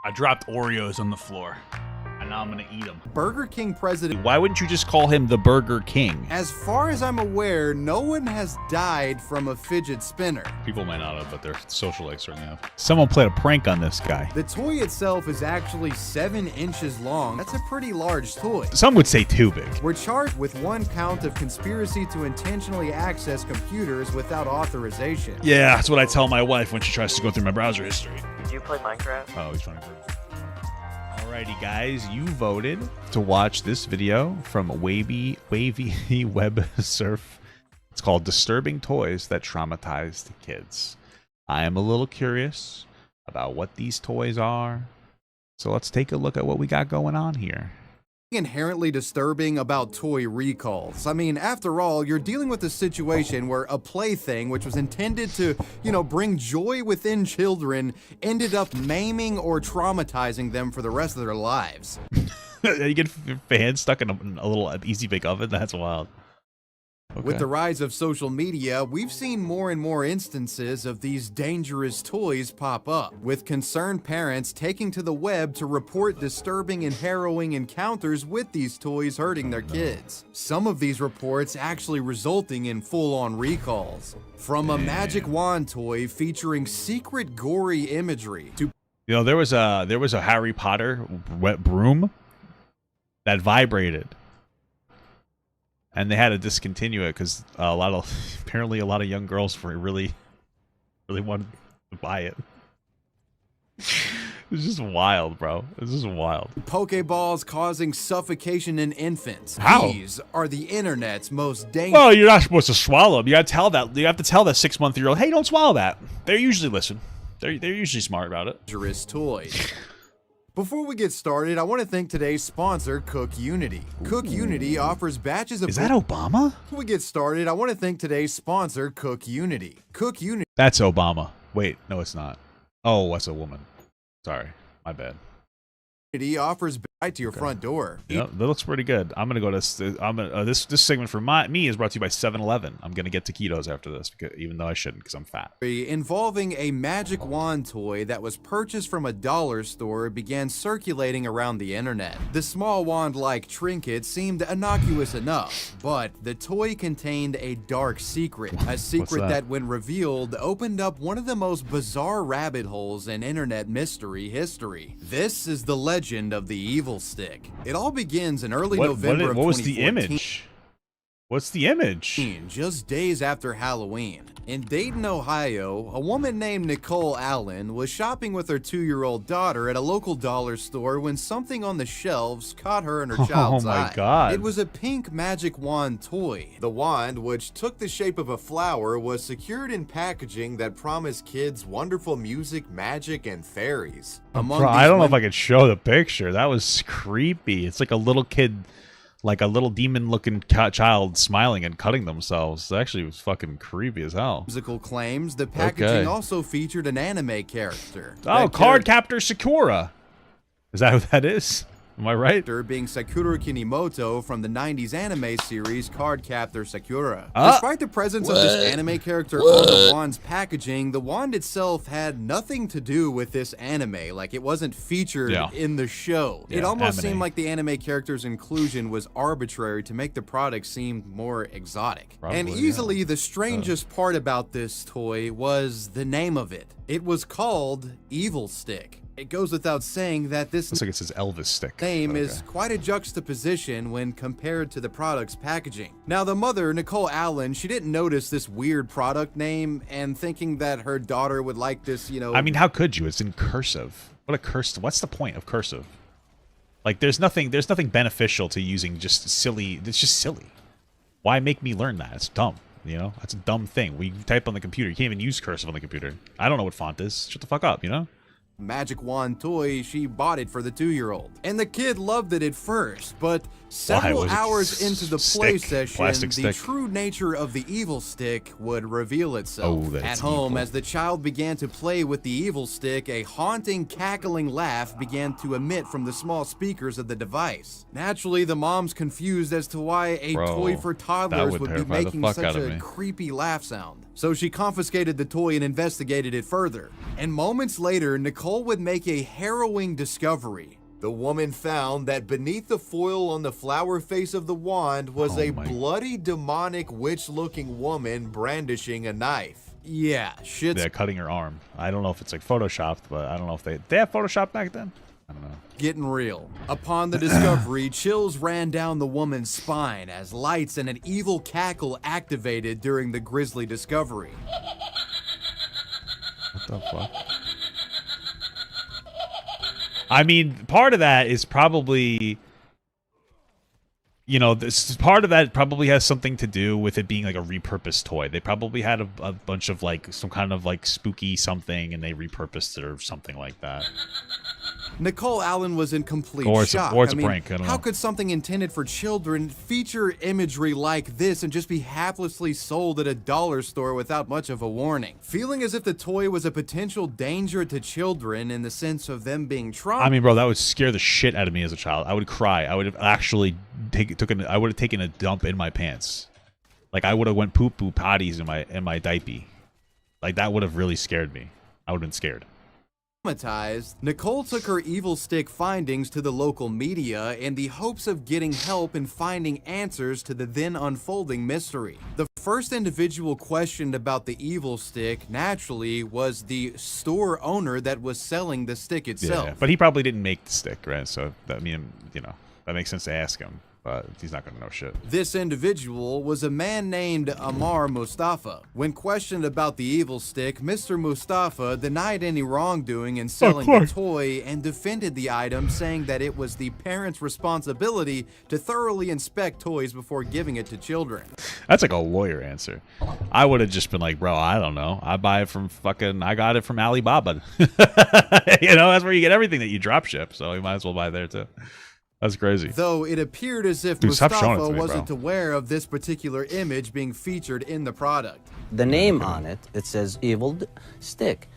I dropped Oreos on the floor, and now I'm gonna eat them. Burger King president. Why wouldn't you just call him the Burger King? As far as I'm aware, no one has died from a fidget spinner. People might not have, but their socialites certainly have. Someone played a prank on this guy. The toy itself is actually 7 inches long. That's a pretty large toy. Some would say too big. We're charged with 1 count of conspiracy to intentionally access computers without authorization. Yeah, that's what I tell my wife when she tries to go through my browser history. Did you play Minecraft? Oh, he's trying to prove. Alrighty, guys, you voted to watch this video from Wavy Web Surf. It's called "Disturbing Toys That Traumatized Kids." I am a little curious about what these toys are, so let's take a look at what we got going on here. Inherently disturbing about toy recalls. I mean, after all, you're dealing with a situation where a plaything which was intended to, bring joy within children ended up maiming or traumatizing them for the rest of their lives. You get your hand stuck in a little easy bake oven? That's wild. Okay. With the rise of social media, we've seen more and more instances of these dangerous toys pop up, with concerned parents taking to the web to report disturbing and harrowing encounters with these toys hurting their kids. Some of these reports actually resulting in full-on recalls. From a magic wand toy featuring secret gory imagery to... there was a Harry Potter wet broom that vibrated. And they had to discontinue it because apparently a lot of young girls really wanted to buy it. It's just wild, bro. It's just wild. Pokeballs causing suffocation in infants. How? These are the internet's most dangerous. Well, you're not supposed to swallow them. You have to tell that 6-month-old, hey, don't swallow that. They usually listen. They're usually smart about it. Dangerous toys. Before we get started, I want to thank today's sponsor, Cook Unity. Cook Unity offers batches of... Is that Obama? Before we get started, I want to thank today's sponsor, Cook Unity. Cook Unity... That's Obama. Wait, no, it's not. Oh, that's a woman. Sorry, my bad. Unity offers right to your front door. Yeah, that looks pretty good. I'm gonna go to this segment for me is brought to you by 7-Eleven. I'm gonna get taquitos after this, even though I shouldn't because I'm fat. Involving a magic wand toy that was purchased from a dollar store began circulating around the internet. The small wand-like trinket seemed innocuous enough, but the toy contained a dark secret. A secret that, when revealed, opened up one of the most bizarre rabbit holes in internet mystery history. This is the legend of the evil stick. It all begins in early November of 2014. What was the image? What's the image? Just days after Halloween. In Dayton, Ohio, a woman named Nicole Allen was shopping with her 2-year-old daughter at a local dollar store when something on the shelves caught her and her child's eye. Oh my God. It was a pink magic wand toy. The wand, which took the shape of a flower, was secured in packaging that promised kids wonderful music, magic, and fairies. I don't know if I could show the picture. That was creepy. It's like a little kid, like a little demon-looking child smiling and cutting themselves. It actually was fucking creepy as hell. Musical claims, the packaging also featured an anime character. Oh, Cardcaptor Sakura. Is that who that is? Am I right? Being Sakura Kinimoto from the 90s anime series Cardcaptor Sakura. Despite the presence of this anime character on the wand's packaging, the wand itself had nothing to do with this anime. Like, it wasn't featured in the show. It almost seemed like the anime character's inclusion was arbitrary to make the product seem more exotic. Probably, and easily the strangest part about this toy was the name of it. It was called Evil Stick. It goes without saying that this looks like it says Elvis stick. Name is quite a juxtaposition when compared to the product's packaging. Now, the mother, Nicole Allen, she didn't notice this weird product name and thinking that her daughter would like this, I mean, how could you? It's in cursive. What's the point of cursive? Like, there's nothing beneficial to using just silly. It's just silly. Why make me learn that? It's dumb. That's a dumb thing. We type on the computer. You can't even use cursive on the computer. I don't know what font is. Shut the fuck up, magic wand toy. She bought it for the 2-year-old. And the kid loved it at first, but several hours into the play session, the true nature of the evil stick would reveal itself. At home, as the child began to play with the evil stick, a haunting, cackling laugh began to emit from the small speakers of the device. Naturally, the mom's confused as to why a toy for toddlers would be making such a creepy laugh sound. So she confiscated the toy and investigated it further. And moments later, Nicole Nicole would make a harrowing discovery. The woman found that beneath the foil on the flower face of the wand was a bloody, demonic, witch-looking woman brandishing a knife. Yeah, shit's... They're cutting her arm. I don't know if it's like photoshopped, but I don't know if they have Photoshop back then? I don't know. Getting real. Upon the discovery, chills ran down the woman's spine as lights and an evil cackle activated during the grisly discovery. What the fuck? I mean, part of that is probably, you know, this part of that probably has something to do with it being like a repurposed toy. They probably had a bunch of like some kind of like spooky something and they repurposed it or something like that. Nicole Allen was in complete shock. Or it's a prank. I don't know. How could something intended for children feature imagery like this and just be haplessly sold at a dollar store without much of a warning? Feeling as if the toy was a potential danger to children in the sense of them being traumatized. I mean, bro, that would scare the shit out of me as a child. I would cry. I would have actually I would have taken a dump in my pants. Like I would have went poo potties in my diaper. Like that would have really scared me. I would have been scared. Traumatized, Nicole took her evil stick findings to the local media in the hopes of getting help in finding answers to the then unfolding mystery. The first individual questioned about the evil stick, naturally, was the store owner that was selling the stick itself. Yeah, but he probably didn't make the stick, right? So, I mean, you know, that makes sense to ask him. But he's not going to know shit. This individual was a man named Ammar Mustafa. When questioned about the evil stick, Mr. Mustafa denied any wrongdoing in selling the toy and defended the item, saying that it was the parents' responsibility to thoroughly inspect toys before giving it to children. That's like a lawyer answer. I would have just been like, bro, I don't know. I got it from Alibaba. You know, that's where you get everything that you drop ship. So you might as well buy there too. That's crazy. Though it appeared as if Mustafa wasn't aware of this particular image being featured in the product. The name on it, it says evil stick.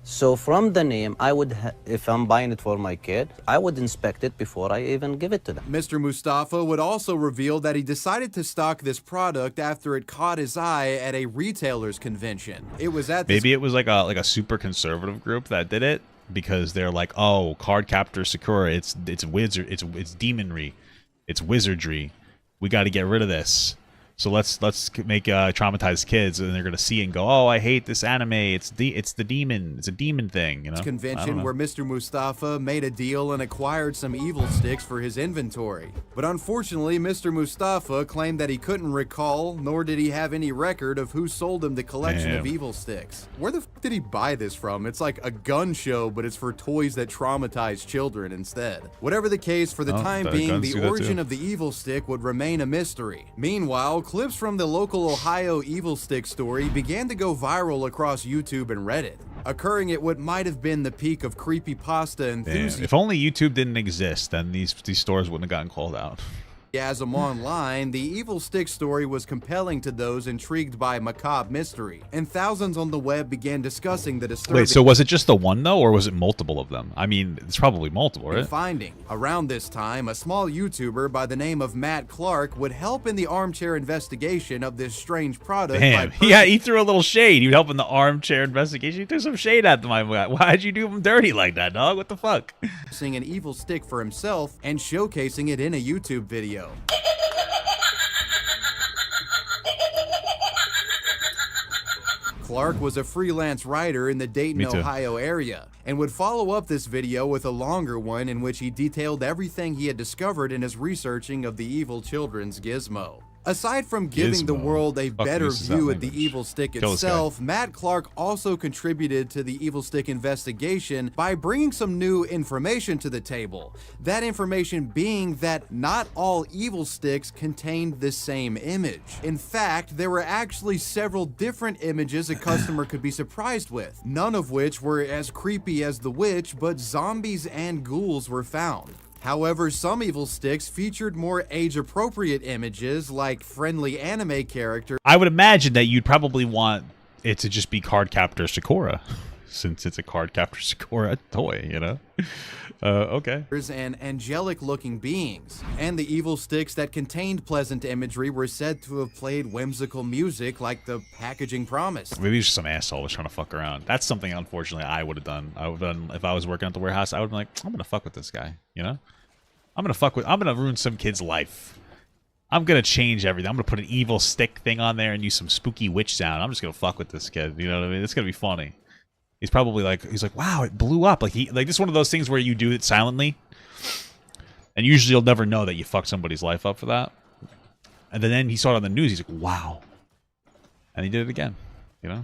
So from the name, I would, if I'm buying it for my kid, I would inspect it before I even give it to them. Mr. Mustafa would also reveal that he decided to stock this product after it caught his eye at a retailer's convention. It was at this... Maybe it was like a super conservative group that did it. Because they're like, oh, card captor Sakura, it's wizard, it's demonry, it's wizardry. We got to get rid of this. So let's make traumatized kids, and they're gonna see it and go, oh, I hate this anime. It's the demon. It's a demon thing. You know. Convention where Mr. Mustafa made a deal and acquired some evil sticks for his inventory. But unfortunately, Mr. Mustafa claimed that he couldn't recall, nor did he have any record of who sold him the collection of evil sticks. Where the f did he buy this from? It's like a gun show, but it's for toys that traumatize children instead. Whatever the case, for the time being, the origin of the evil stick would remain a mystery. Meanwhile, clips from the local Ohio evil stick story began to go viral across YouTube and Reddit, occurring at what might have been the peak of creepypasta enthusiasm. If only YouTube didn't exist, then these stores wouldn't have gotten called out. Online, the evil stick story was compelling to those intrigued by macabre mystery, and thousands on the web began discussing the disturbing... Wait, so was it just the one, though, or was it multiple of them? I mean, it's probably multiple, right? Finding. Around this time, a small YouTuber by the name of Matt Clark would help in the armchair investigation of this strange product. Damn, yeah, he threw a little shade. You'd help in the armchair investigation. He threw some shade at them. Why'd you do him dirty like that, dog? What the fuck? Seeing an evil stick for himself and showcasing it in a YouTube video. Clark was a freelance writer in the Dayton, Ohio area, and would follow up this video with a longer one in which he detailed everything he had discovered in his researching of the evil children's gizmo. Aside from giving the world a better view at the evil stick itself, Matt Clark also contributed to the evil stick investigation by bringing some new information to the table. That information being that not all evil sticks contained the same image. In fact, there were actually several different images a customer could be surprised with, none of which were as creepy as the witch, but zombies and ghouls were found. However, some evil sticks featured more age-appropriate images like friendly anime characters. I would imagine that you'd probably want it to just be Card Captor Sakura. since it's a card captor Sakura toy, you know? Okay. And angelic-looking beings. And the evil sticks that contained pleasant imagery were said to have played whimsical music like the packaging promised. Maybe he's just some asshole was trying to fuck around. That's something, unfortunately, I would have done. I would have done if I was working at the warehouse. I would have been like, I'm gonna fuck with this guy, you know? I'm gonna ruin some kid's life. I'm gonna change everything. I'm gonna put an evil stick thing on there and use some spooky witch sound. I'm just gonna fuck with this kid. You know what I mean? It's gonna be funny. He's probably like, wow, it blew up. Like this is one of those things where you do it silently, and usually you'll never know that you fucked somebody's life up for that. And then he saw it on the news. He's like, wow, and he did it again. You know.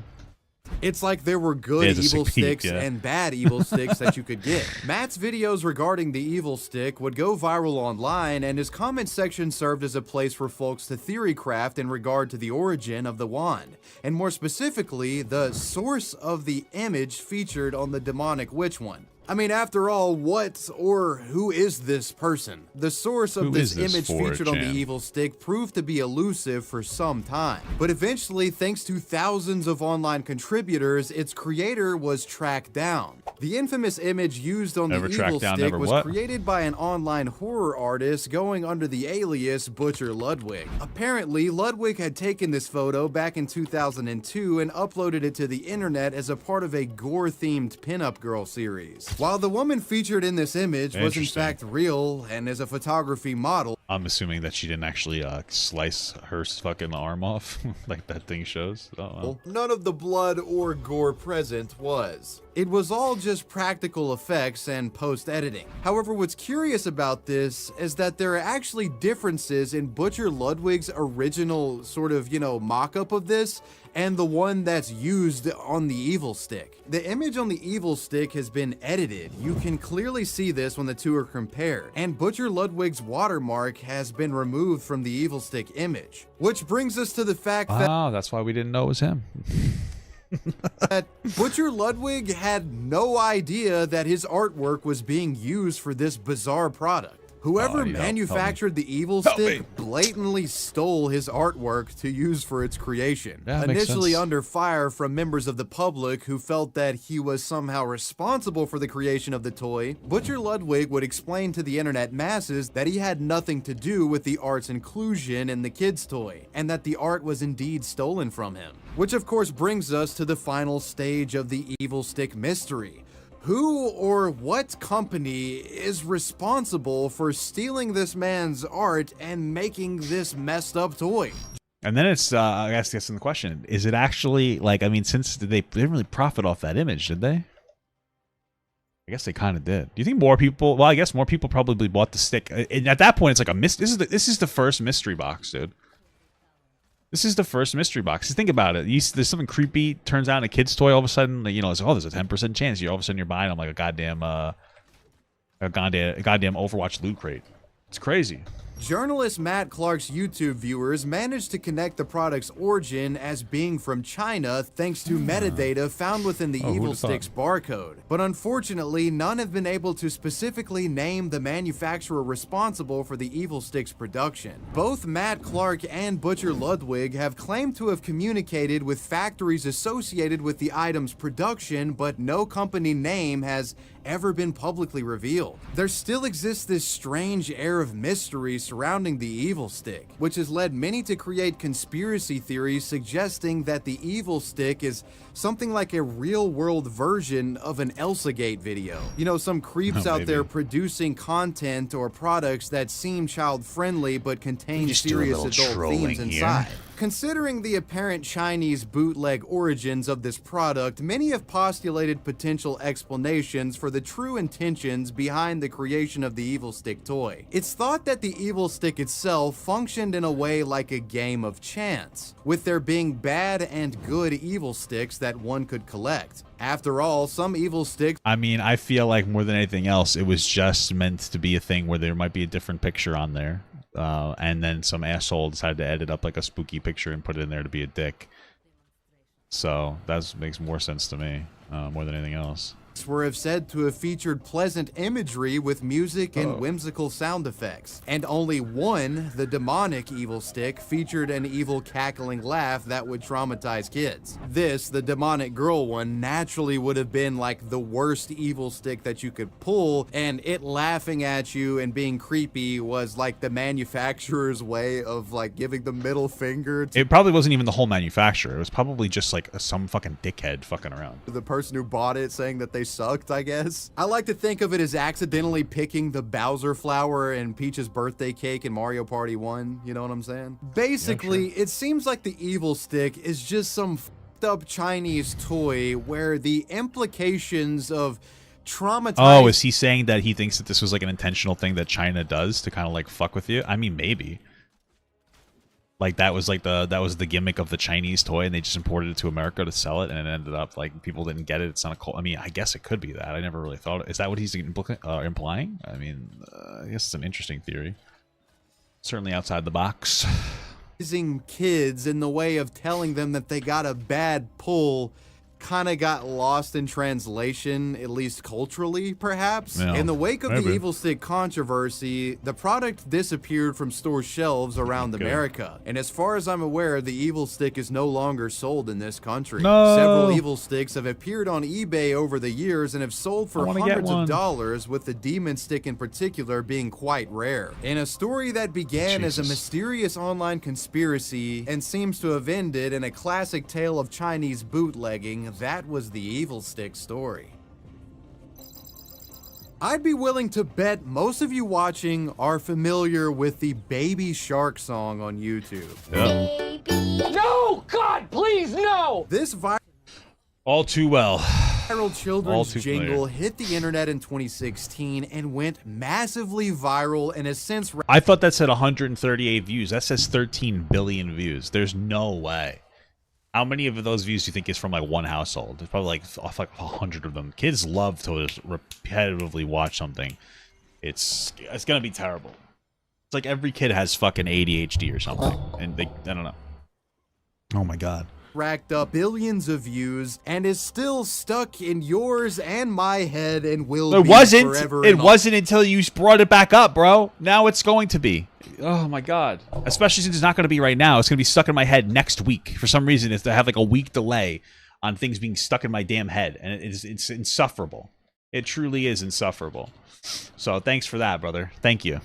It's like there were good evil sticks and bad evil sticks that you could get. Matt's videos regarding the evil stick would go viral online, and his comment section served as a place for folks to theory craft in regard to the origin of the wand, and more specifically, the source of the image featured on the demonic witch one. I mean, after all, what or who is this person? The source of this image featured on the evil stick proved to be elusive for some time. But eventually, thanks to thousands of online contributors, its creator was tracked down. The infamous image used on the evil stick was created by an online horror artist going under the alias Butcher Ludwig. Apparently, Ludwig had taken this photo back in 2002 and uploaded it to the internet as a part of a gore-themed pinup girl series. While the woman featured in this image was in fact real and is a photography model, I'm assuming that she didn't actually slice her fucking arm off like that thing shows. None of the blood or gore present was. It was all just practical effects and post-editing. However, what's curious about this is that there are actually differences in Butcher Ludwig's original sort of, mock-up of this and the one that's used on the evil stick. The image on the evil stick has been edited. You can clearly see this when the two are compared. And Butcher Ludwig's watermark has been removed from the evil stick image. Which brings us to the fact that... Oh, that's why we didn't know it was him. that Butcher Ludwig had no idea that his artwork was being used for this bizarre product. Whoever manufactured the evil stick blatantly stole his artwork to use for its creation. Initially under fire from members of the public who felt that he was somehow responsible for the creation of the toy, Butcher Ludwig would explain to the internet masses that he had nothing to do with the art's inclusion in the kid's toy, and that the art was indeed stolen from him. Which of course brings us to the final stage of the evil stick mystery. Who or what company is responsible for stealing this man's art and making this messed up toy? And then it's, I guess the question, is it actually, like, I mean, since they didn't really profit off that image, did they? I guess they kind of did. Do you think more people, well, I guess more people probably bought the stick. And at that point, it's like a this is the first mystery box, dude. This is the first mystery box. Just think about it. There's something creepy, turns out a kid's toy, all of a sudden, it's like, oh, there's a 10% chance. All of a sudden you're buying them like a goddamn Overwatch loot crate. It's crazy. Journalist Matt Clark's YouTube viewers managed to connect the product's origin as being from China thanks to metadata found within the evil stick's barcode. But unfortunately, none have been able to specifically name the manufacturer responsible for the evil stick's production. Both Matt Clark and Butcher Ludwig have claimed to have communicated with factories associated with the item's production, but no company name has ever been publicly revealed. There still exists this strange air of mystery surrounding the evil stick, which has led many to create conspiracy theories suggesting that the evil stick is something like a real-world version of an Elsagate video. Some creeps out there producing content or products that seem child-friendly but contain serious adult themes inside. Considering the apparent Chinese bootleg origins of this product, many have postulated potential explanations for the true intentions behind the creation of the evil stick toy. It's thought that the evil stick itself functioned in a way like a game of chance, with there being bad and good evil sticks that one could collect. After all, some evil sticks... I mean, I feel like more than anything else, it was just meant to be a thing where there might be a different picture on there. And then some asshole decided to edit up like a spooky picture and put it in there to be a dick. So that makes more sense to me, more than anything else. were said to have featured pleasant imagery with music and whimsical sound effects. And only one, the demonic evil stick, featured an evil cackling laugh that would traumatize kids. This, the demonic girl one, naturally would have been like the worst evil stick that you could pull, and it laughing at you and being creepy was like the manufacturer's way of like giving the middle finger to It probably wasn't even the whole manufacturer. It was probably just like some fucking dickhead fucking around. the person who bought it, saying that they sucked, I guess. I like to think of it as accidentally picking the Bowser flower in Peach's birthday cake in Mario Party 1, you know what I'm saying? Basically, it seems like the evil stick is just some fucked up Chinese toy where the implications of traumatized... Oh, is he saying that he thinks that this was like an intentional thing that China does to kind of like fuck with you? I mean, maybe. Like that was the gimmick of the Chinese toy, and they just imported it to America to sell it, and it ended up like people didn't get it. It's not a cool. I mean, I guess it could be that. I never really thought. Is that what he's implying? I mean, I guess it's an interesting theory. Certainly outside the box. Raising kids in the way of telling them that they got a bad pull kind of got lost in translation, at least culturally, perhaps. Yeah, in the wake of the maybe. evil stick controversy, the product disappeared from store shelves around America. And as far as I'm aware, the evil stick is no longer sold in this country. No. Several evil sticks have appeared on eBay over the years and have sold for hundreds of dollars, with the demon stick in particular being quite rare. In a story that began as a mysterious online conspiracy and seems to have ended in a classic tale of Chinese bootlegging, that was the evil stick story. I'd be willing to bet most of you watching are familiar with the Baby Shark song on YouTube. Yeah. No! God, please, no! This All too well. viral children's too jingle familiar. hit the internet in 2016 and went massively viral, in a sense. I thought that said 138 views. That says 13 billion views. There's no way. How many of those views do you think is from like one household? There's probably like 100 of them. Kids love to just repetitively watch something. It's gonna be terrible. It's like every kid has fucking ADHD or something, and I don't know. Oh my god. Racked up billions of views and is still stuck in yours and my head and will It be wasn't. forever. It wasn't until you brought it back up, bro. Now it's going to be. Oh my god. Especially since it's not going to be right now. It's going to be stuck in my head next week. For some reason, it's to have like a week delay on things being stuck in my damn head, and it's insufferable. It truly is insufferable. So thanks for that, brother. Thank you.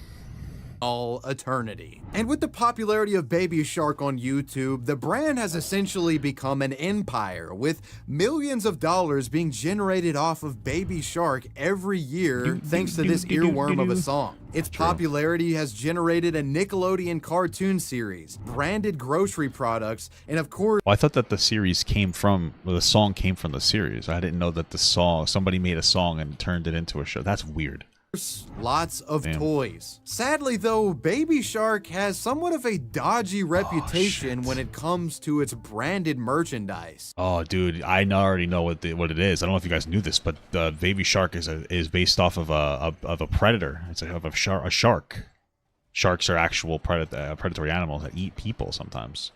all eternity. And with the popularity of Baby Shark on YouTube, the brand has essentially become an empire, with millions of dollars being generated off of Baby Shark every year thanks to this earworm of a song. Its popularity has generated a Nickelodeon cartoon series, branded grocery products, and of course... Well, I thought that the series came from, well, the song came from the series. I didn't know that the song, somebody made a song and turned it into a show. That's weird. Lots of toys. Sadly though, Baby Shark has somewhat of a dodgy reputation when it comes to its branded merchandise. Oh, dude, I already know what it is. I don't know if you guys knew this, but Baby Shark is based off of a predator. It's a shark. Sharks are actual predatory animals that eat people sometimes.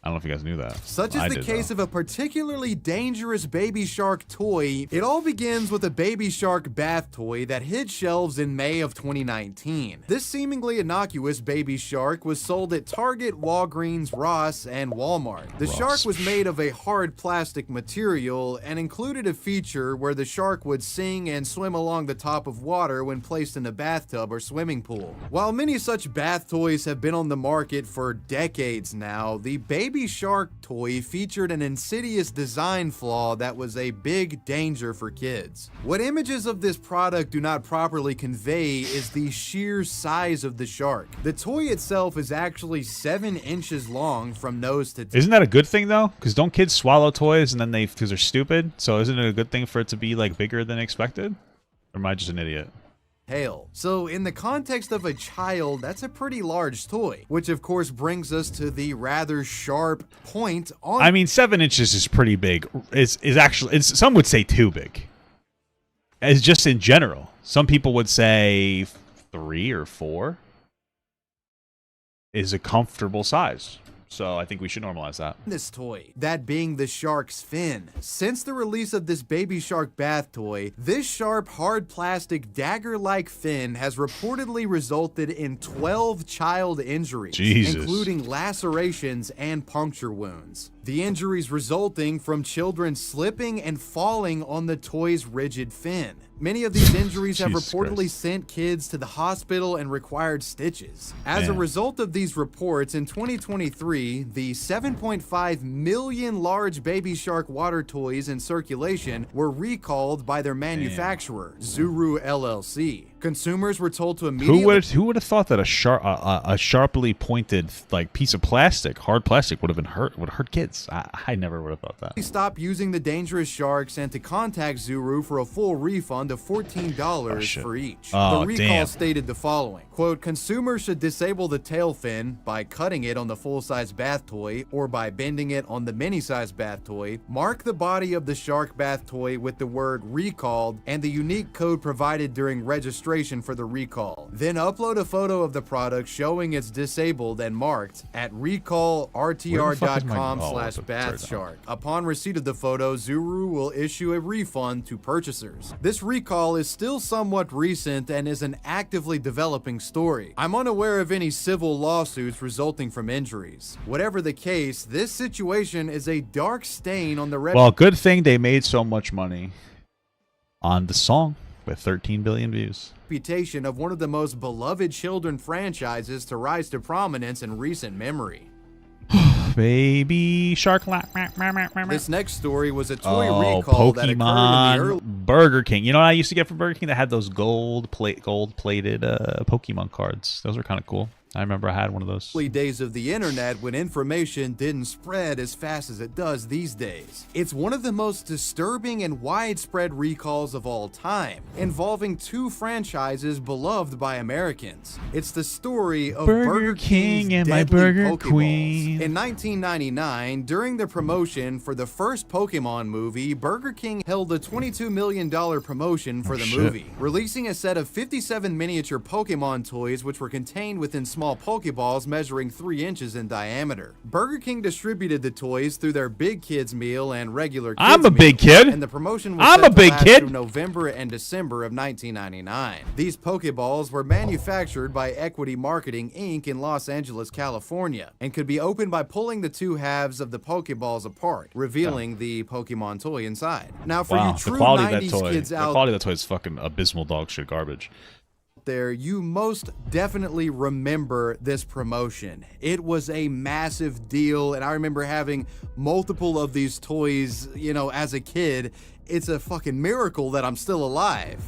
I don't know if you guys knew that. Such is the case of a particularly dangerous Baby Shark toy. It all begins with a Baby Shark bath toy that hit shelves in May of 2019. This seemingly innocuous Baby Shark was sold at Target, Walgreens, Ross, and Walmart. The shark was made of a hard plastic material and included a feature where the shark would sing and swim along the top of water when placed in a bathtub or swimming pool. While many such bath toys have been on the market for decades now, the Baby Shark toy featured an insidious design flaw that was a big danger for kids. What images of this product do not properly convey is the sheer size of the shark. The toy itself is actually 7 inches long from nose to tail. Isn't that a good thing though? Because don't kids swallow toys and then because they're stupid? So isn't it a good thing for it to be like bigger than expected? Or am I just an idiot? So in the context of a child, that's a pretty large toy, which of course brings us to the rather sharp point on... I mean, 7 inches is pretty big. Is actually, some would say too big. As just in general. Some people would say 3 or 4 is a comfortable size So I think we should normalize that. This toy, that being the shark's fin. Since the release of this baby shark bath toy, this sharp, hard plastic dagger-like fin has reportedly resulted in 12 child injuries, Jesus. including lacerations and puncture wounds. The injuries resulting from children slipping and falling on the toy's rigid fin. Many of these injuries have reportedly Christ. sent kids to the hospital and required stitches. As a result of these reports, in 2023, the 7.5 million large baby shark water toys in circulation were recalled by their manufacturer, Zuru LLC. Consumers were told to immediately... Who would have thought that a sharply pointed like piece of plastic, hard plastic, would hurt kids? I never would have thought that. stop using the dangerous sharks and to contact Zuru for a full refund of $14 for each. Oh, the recall damn. stated the following, quote, consumers should disable the tail fin by cutting it on the full-size bath toy or by bending it on the mini-size bath toy, mark the body of the shark bath toy with the word recalled and the unique code provided during registration for the recall. Then upload a photo of the product showing it's disabled and marked at recallrtr.com/bathshark. Upon receipt of the photo, Zuru will issue a refund to purchasers. This recall is still somewhat recent and is an actively developing story. I'm unaware of any civil lawsuits resulting from injuries. Whatever the case, this situation is a dark stain on the Well, good thing they made so much money on the song with 13 billion views. Reputation of one of the most beloved children franchises to rise to prominence in recent memory. Baby shark. This next story was a toy recall that occurred in the early Burger King. You know what I used to get from Burger King that had those gold-plated Pokemon cards? Those were kind of cool. I remember I had one of those. Days of the internet when information didn't spread as fast as it does these days. It's one of the most disturbing and widespread recalls of all time, involving two franchises beloved by Americans. It's the story of Burger King and my Burger Queen. In 1999, during the promotion for the first Pokemon movie, Burger King held a $22 million promotion for the movie, releasing a set of 57 miniature Pokemon toys which were contained within small Pokeballs measuring 3 inches in diameter. Burger King distributed the toys through their Big Kids meal and regular kids I'm a big kid. and the promotion was I'm set a big to last kid. through November and December of 1999. These Pokeballs were manufactured by Equity Marketing Inc. in Los Angeles, California, and could be opened by pulling the two halves of the Pokeballs apart, revealing the Pokemon toy inside. Now, for you true 90s kids out the quality of that toy is fucking abysmal dog shit garbage. there, you most definitely remember this promotion. It was a massive deal, and I remember having multiple of these toys, you know, as a kid. It's a fucking miracle that I'm still alive,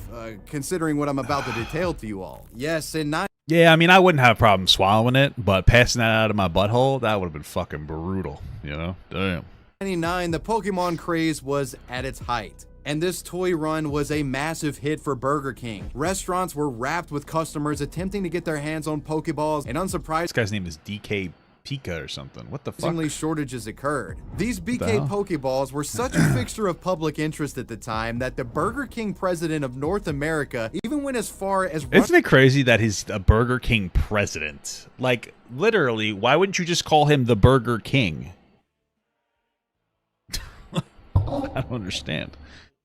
considering what I'm about to detail to you all. Yes, in Yeah, I mean, I wouldn't have a problem swallowing it, but passing that out of my butthole, that would have been fucking brutal, you know? Damn. 1999, the Pokemon craze was at its height. And this toy run was a massive hit for Burger King. Restaurants were wrapped with customers attempting to get their hands on Pokeballs, and unsurprisingly, This guy's name is DK Pika or something. What the fuck? shortages occurred. These BK Pokeballs were such a fixture of public interest at the time that the Burger King president of North America even went as far as... Isn't it crazy that he's a Burger King president? Like, literally, why wouldn't you just call him the Burger King? I don't understand.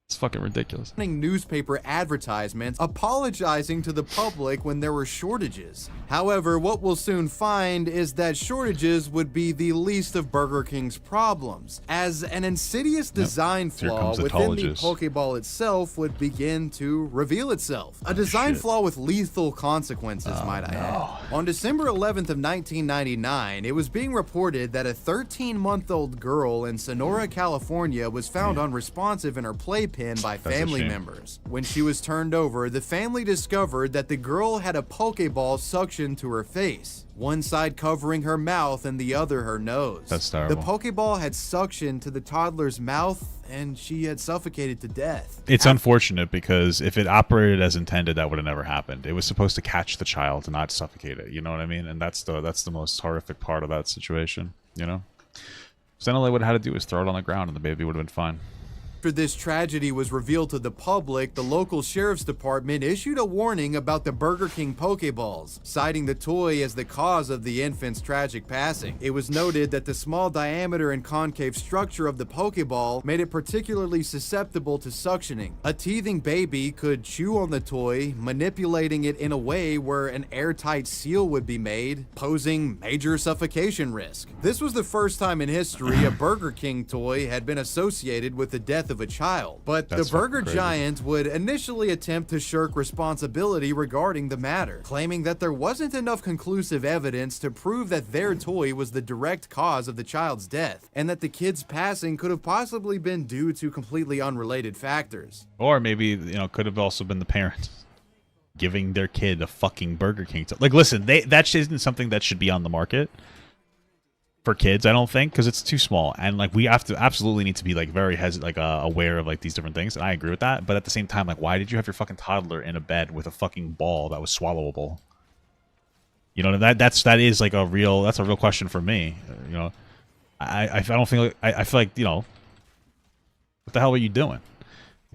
It's fucking ridiculous. Newspaper advertisements apologizing to the public when there were shortages. However, what we'll soon find is that shortages would be the least of Burger King's problems, as an insidious design flaw within the Pokeball itself would begin to reveal itself. A design flaw with lethal consequences, might I add. On December 11th of 1999, it was being reported that a 13-month-old girl in Sonora, California was found unresponsive in her playpen by family members. When she was turned over, the family discovered that the girl had a Pokeball suctioned to her face, one side covering her mouth and the other her nose. That's terrible. The Pokeball had suctioned to the toddler's mouth and she had suffocated to death. It's unfortunate because if it operated as intended, that would have never happened. It was supposed to catch the child and not suffocate it. You know what I mean? And that's the most horrific part of that situation. You know, so then all they would have had to do was throw it on the ground and the baby would have been fine. After this tragedy was revealed to the public, the local sheriff's department issued a warning about the Burger King Pokeballs, citing the toy as the cause of the infant's tragic passing. It was noted that the small diameter and concave structure of the Pokeball made it particularly susceptible to suctioning. A teething baby could chew on the toy, manipulating it in a way where an airtight seal would be made, posing major suffocation risk. This was the first time in history a Burger King toy had been associated with the death of a child, but the burger giant would initially attempt to shirk responsibility regarding the matter, claiming that there wasn't enough conclusive evidence to prove that their toy was the direct cause of the child's death, and that the kid's passing could have possibly been due to completely unrelated factors. Or maybe, you know, could have also been the parents giving their kid a fucking Burger King. Like, listen, that shit isn't something that should be on the market for kids, I don't think, because it's too small, and like we have to absolutely need to be like very aware of like these different things, and I agree with that. But at the same time, like, why did you have your fucking toddler in a bed with a fucking ball that was swallowable? You know, that is like a real question for me. You know, I don't think I feel like, you know, what the hell were you doing?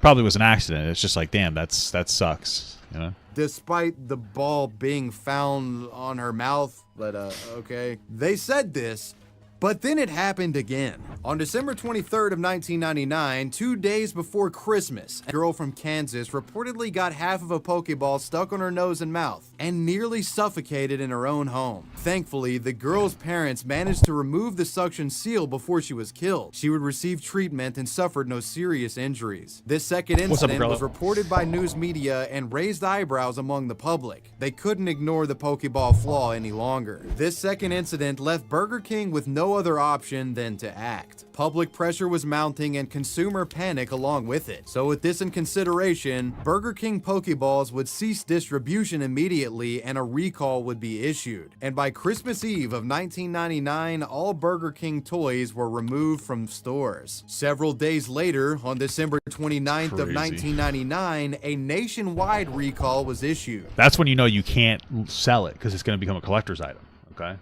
Probably was an accident. It's just like, damn, that sucks. You know. Despite the ball being found on her mouth, but okay. They said this, but then it happened again. On December 23rd of 1999, 2 days before Christmas, a girl from Kansas reportedly got half of a Pokeball stuck on her nose and mouth and nearly suffocated in her own home. Thankfully, the girl's parents managed to remove the suction seal before she was killed. She would receive treatment and suffered no serious injuries. This second incident was reported by news media and raised eyebrows among the public. They couldn't ignore the Pokeball flaw any longer. This second incident left Burger King with no other option than to act. Public pressure was mounting and consumer panic along with it. So with this in consideration, Burger King Pokeballs would cease distribution immediately and a recall would be issued. And by Christmas Eve of 1999, all Burger King toys were removed from stores. Several days later, on December 29th of 1999, a nationwide recall was issued. That's when you know you can't sell it because it's going to become a collector's item, okay?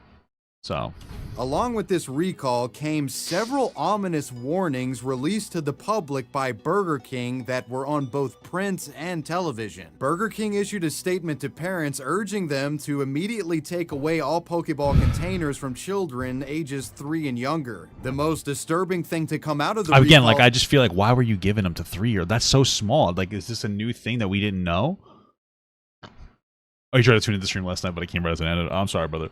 So, along with this recall came several ominous warnings released to the public by Burger King that were on both print and television. Burger King issued a statement to parents urging them to immediately take away all Pokeball containers from children ages 3 and younger. The most disturbing thing to come out of the again, recall, like, I just feel like, why were you giving them to 3 year? That's so small. Like, is this a new thing that we didn't know? Oh, you tried to tune into the stream last night, but I came right as an edit. Oh, I'm sorry, brother.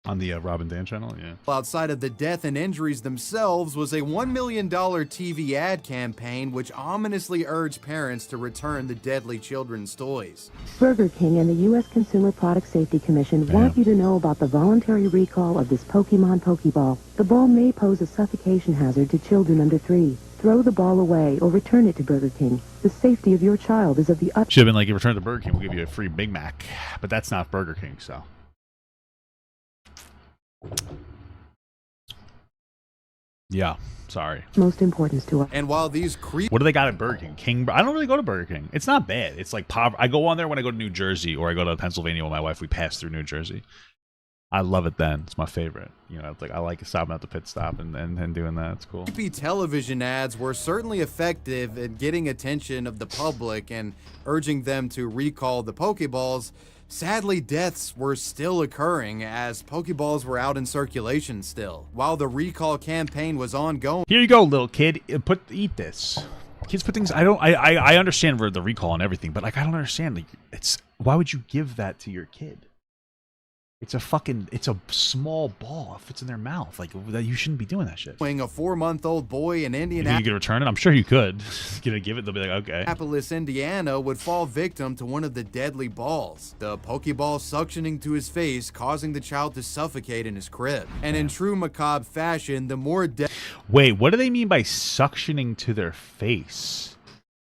On the Robin Dan channel, yeah. Outside of the death and injuries themselves was a $1 million TV ad campaign which ominously urged parents to return the deadly children's toys. Burger King and the U.S. Consumer Product Safety Commission want you to know about the voluntary recall of this Pokemon Pokeball. The ball may pose a suffocation hazard to children under 3. Throw the ball away or return it to Burger King. The safety of your child is of the utmost. Should have been like, you return to Burger King, we'll give you a free Big Mac. But that's not Burger King, so. Yeah, sorry. Most importance to us. And while these what do they got at Burger King? I don't really go to Burger King. It's not bad. It's like I go on there when I go to New Jersey or I go to Pennsylvania with my wife. We pass through New Jersey. I love it then. It's my favorite. You know, it's like I like stopping at the pit stop and doing that. It's cool. Creepy television ads were certainly effective in getting attention of the public and urging them to recall the Pokeballs. Sadly, deaths were still occurring as Pokeballs were out in circulation still. While the recall campaign was ongoing. Here you go, little kid. Eat this. Kids put things. I understand the recall and everything, but like I don't understand. Like, why would you give that to your kid? It's a small ball. It fits in their mouth. Like, you shouldn't be doing that shit. A 4-month-old boy in Indianapolis. You could return it? I'm sure you could. Gonna give it, they'll be like, okay. Indianapolis, Indiana would fall victim to one of the deadly balls. The Pokeball suctioning to his face, causing the child to suffocate in his crib. And in true macabre fashion, the more Wait, what do they mean by suctioning to their face?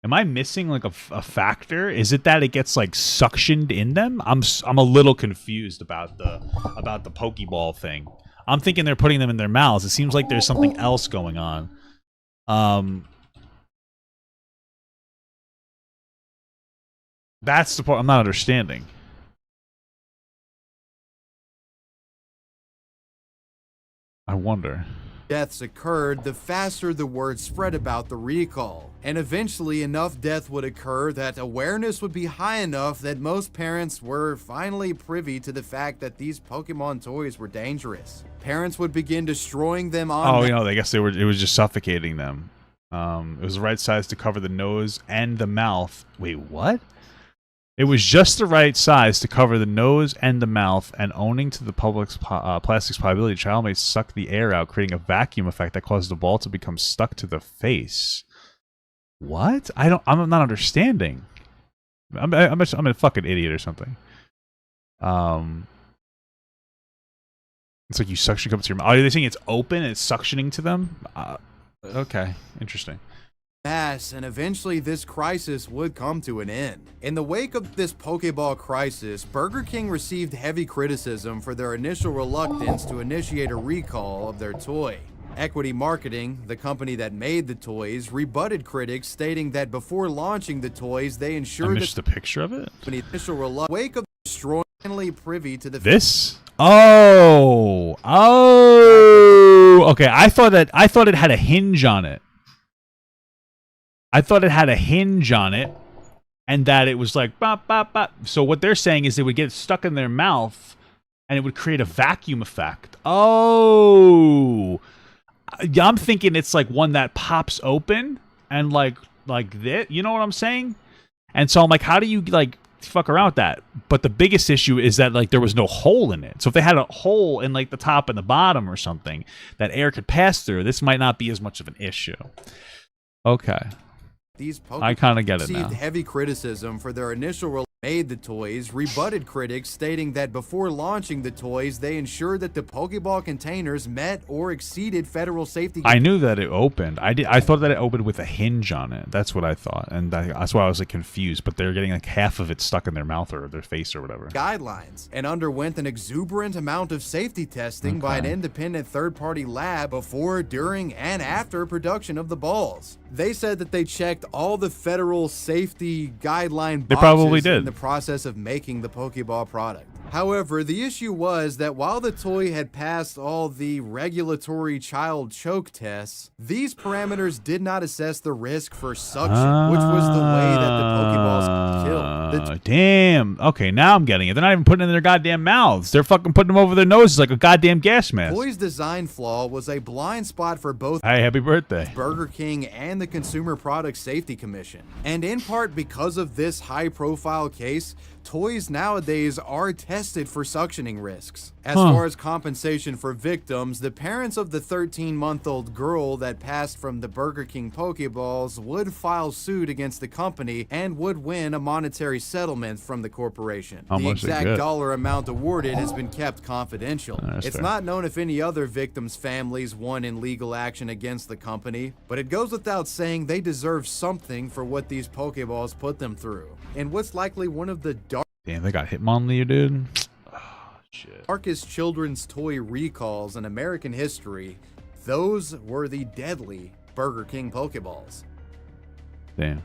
Am I missing like a factor? Is it that it gets like suctioned in them? I'm a little confused about the Pokeball thing. I'm thinking they're putting them in their mouths. It seems like there's something else going on. That's the part I'm not understanding. I wonder. deaths occurred, the faster the word spread about the recall. And eventually enough death would occur that awareness would be high enough that most parents were finally privy to the fact that these Pokemon toys were dangerous. Parents would begin destroying them on... Oh, you know, I guess it was just suffocating them. It was the right size to cover the nose and the mouth. Wait, what? It was just the right size to cover the nose and the mouth, and owing to the public's plastic's probability, the child may suck the air out, creating a vacuum effect that causes the ball to become stuck to the face. What? I'm not understanding. I'm a fucking idiot or something. It's like you suction cup to your mouth. Are they saying it's open and it's suctioning to them? Okay, interesting. And eventually this crisis would come to an end. In the wake of this Pokeball crisis, Burger King received heavy criticism for their initial reluctance to initiate a recall of their toy. Equity Marketing, the company that made the toys, rebutted critics, stating that before launching the toys, they ensured I missed a picture of it. The initial wake of destroying privy to the this. Oh, okay. I thought it had a hinge on it. I thought it had a hinge on it, and that it was like bop bop bop. So what they're saying is it would get stuck in their mouth, and it would create a vacuum effect. Oh, I'm thinking it's like one that pops open and like this. You know what I'm saying? And so I'm like, how do you like fuck around with that? But the biggest issue is that like there was no hole in it. So if they had a hole in like the top and the bottom or something that air could pass through, this might not be as much of an issue. Okay. These I kind of get it now. Received heavy criticism for their initial made the toys, rebutted critics, stating that before launching the toys, they ensured that the Pokeball containers met or exceeded federal safety. I knew that it opened. I thought that it opened with a hinge on it. That's what I thought, and that's why I was like confused. But they're getting like half of it stuck in their mouth or their face or whatever. Guidelines, and underwent an exuberant amount of safety testing by an independent third-party lab before, during, and after production of the balls. They said that they checked all the federal safety guideline boxes. They probably did. In the process of making the Pokeball product. However, the issue was that while the toy had passed all the regulatory child choke tests, these parameters did not assess the risk for suction, which was the way that the Pokeballs killed. Damn. Okay, now I'm getting it. They're not even putting it in their goddamn mouths. They're fucking putting them over their noses like a goddamn gas mask. The toy's design flaw was a blind spot for both Hey, happy birthday. Burger King and the Consumer Product Safety Commission. And in part because of this high-profile case, toys nowadays are tested for suctioning risks. As far as compensation for victims, the parents of the 13-month-old girl that passed from the Burger King Pokeballs would file suit against the company and would win a monetary settlement from the corporation. The exact dollar amount awarded has been kept confidential. It's not known if any other victims' families won in legal action against the company, but it goes without saying they deserve something for what these Pokeballs put them through. And what's likely one of the Damn, they got Hitmonlee, dude. Oh, shit. Darkest children's toy recalls in American history, those were the deadly Burger King Pokeballs. Damn.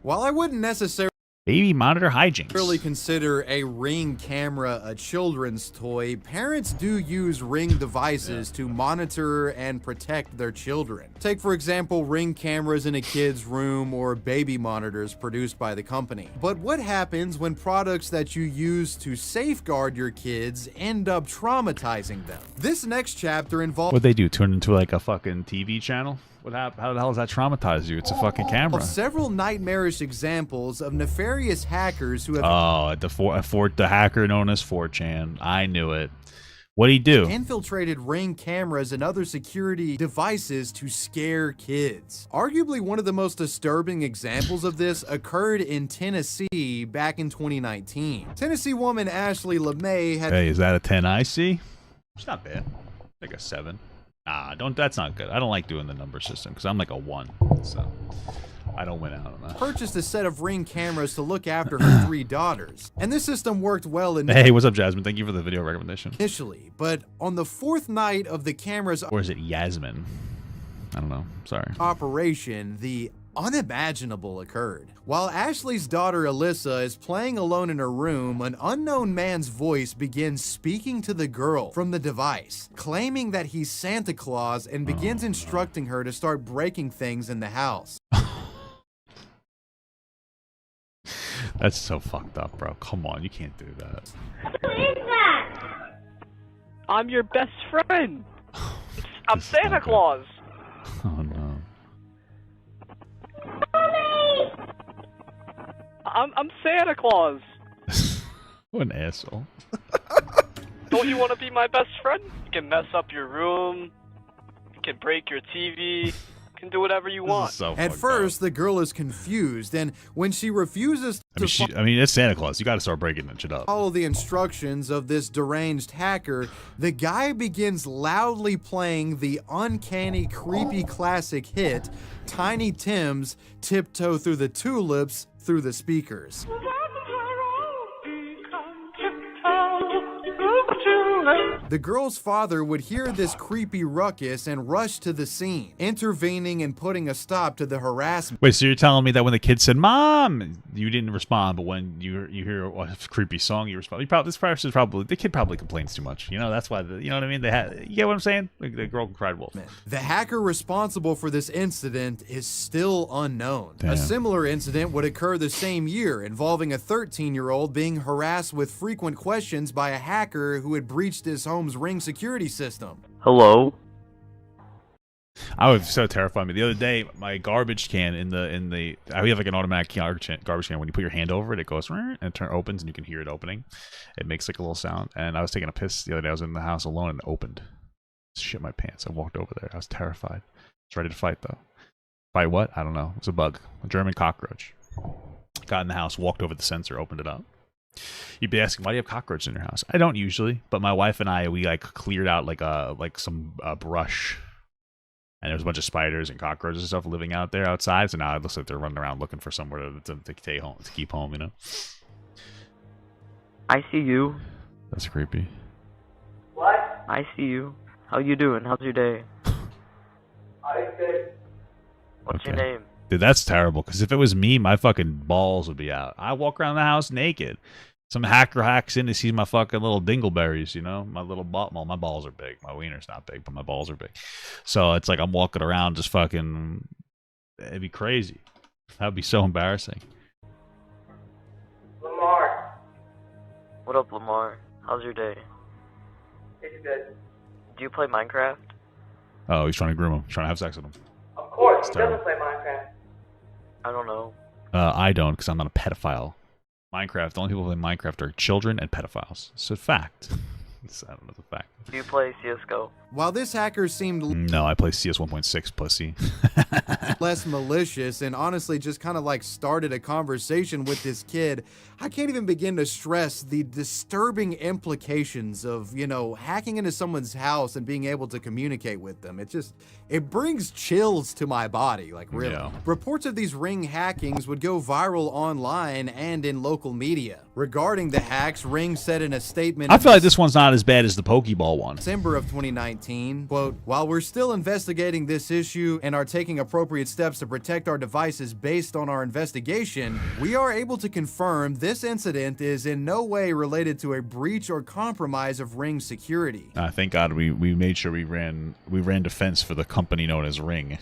While I wouldn't necessarily Baby monitor hijinks. consider a Ring camera a children's toy, parents do use Ring devices to monitor and protect their children. Take, for example, Ring cameras in a kid's room or baby monitors produced by the company. But what happens when products that you use to safeguard your kids end up traumatizing them? This next chapter involves... What'd they do? Turn into like a fucking TV channel? What happened? How the hell does that traumatize you? It's a fucking camera. Several nightmarish examples of nefarious hackers who have the hacker known as 4chan. I knew it. What'd he do? Infiltrated Ring cameras and other security devices to scare kids. Arguably one of the most disturbing examples of this occurred in Tennessee back in 2019. Tennessee woman Ashley LeMay had... Hey, is that a 10 IC? It's not bad. Like a 7. Nah, that's not good. I don't like doing the number system because I'm like a 1, so I don't win out on that. Purchased a set of Ring cameras to look after her 3 daughters, and this system worked well Hey, what's up, Jasmine? Thank you for the video recommendation. Initially, but on the 4th night of the camera's or is it Yasmin? I don't know. Sorry. Operation, the unimaginable occurred. While Ashley's daughter Alyssa is playing alone in her room, an unknown man's voice begins speaking to the girl from the device, claiming that he's Santa Claus and begins instructing her to start breaking things in the house. That's so fucked up, bro. Come on, you can't do that. Who is that? I'm your best friend. I'm This is Santa not good. Claus. Oh no. I'm Santa Claus. What an asshole. Don't you want to be my best friend? You can mess up your room. You can break your TV. You can do whatever you This want. is so At fucked first, up. the girl is confused, and when she refuses to I mean, it's Santa Claus. You got to start breaking that shit up. follow the instructions of this deranged hacker, the guy begins loudly playing the uncanny, creepy classic hit, Tiny Tim's Tiptoe Through the Tulips, through the speakers. The girl's father would hear this creepy ruckus and rush to the scene, intervening and putting a stop to the harassment. Wait, so you're telling me that when the kid said "Mom," you didn't respond, but when you hear a creepy song, you respond? The kid probably complains too much. You know, that's why. You know what I mean? You get what I'm saying? The girl cried wolf. The hacker responsible for this incident is still unknown. Damn. A similar incident would occur the same year, involving a 13-year-old being harassed with frequent questions by a hacker who had breached his home's Ring security system. Hello? I was so terrified. The other day, my garbage can we have like an automatic garbage can. When you put your hand over it, it goes and it opens, and you can hear it opening. It makes like a little sound. And I was taking a piss the other day. I was in the house alone, and it opened. Shit my pants. I walked over there. I was terrified. I was ready to fight though. Fight what? I don't know. It was a bug, a German cockroach. Got in the house, walked over the sensor, opened it up. You'd be asking, why do you have cockroaches in your house? I don't usually, but my wife and I, we like cleared out like some brush, and there was a bunch of spiders and cockroaches and stuff living out there outside. So now it looks like they're running around looking for somewhere to keep home, you know. I see you. That's creepy. What? I see you. How you doing? How's your day? I'm good. What's your Okay. name? Dude, that's terrible. Because if it was me, my fucking balls would be out. I walk around the house naked. Some hacker hacks in and sees my fucking little dingleberries, you know? My little ball. Well, my balls are big. My wiener's not big, but my balls are big. So it's like I'm walking around just fucking... It'd be crazy. That'd be so embarrassing. Lamar. What up, Lamar? How's your day? It's good. Do you play Minecraft? Oh, he's trying to groom him. He's trying to have sex with him. Of course, It's he doesn't terrible. play Minecraft. I don't know. I don't, because I'm not a pedophile. Minecraft, the only people who play Minecraft are children and pedophiles. It's a fact. I don't know the fact. Do you play CSGO? While this hacker seemed No, I play CS 1.6, pussy. less malicious and honestly just kind of like started a conversation with this kid, I can't even begin to stress the disturbing implications of, you know, hacking into someone's house and being able to communicate with them. It brings chills to my body, like really. Yeah. Reports of these Ring hackings would go viral online and in local media. Regarding the hacks, Ring said in a statement, I feel like this one's not as bad as the Pokeball one. December of 2019, quote, "While we're still investigating this issue and are taking appropriate steps to protect our devices based on our investigation, we are able to confirm this incident is in no way related to a breach or compromise of Ring security." Thank God we made sure we ran defense for the company known as Ring.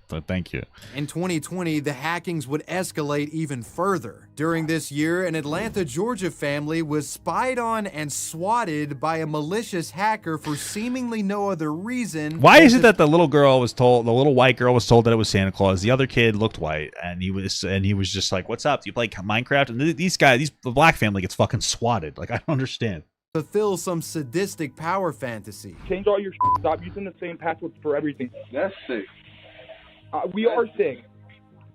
But thank you. In 2020, the hackings would escalate even further. During this year, an Atlanta, Georgia family was spied on and swatted by a malicious hacker for seemingly no other reason. Why is it that the little white girl was told that it was Santa Claus? The other kid looked white, and he was just like, "What's up? Do you play Minecraft?" And the black family gets fucking swatted. Like, I don't understand. fulfill some sadistic power fantasy? Change all your shit. Stop using the same passwords for everything. That's sick. We are sick.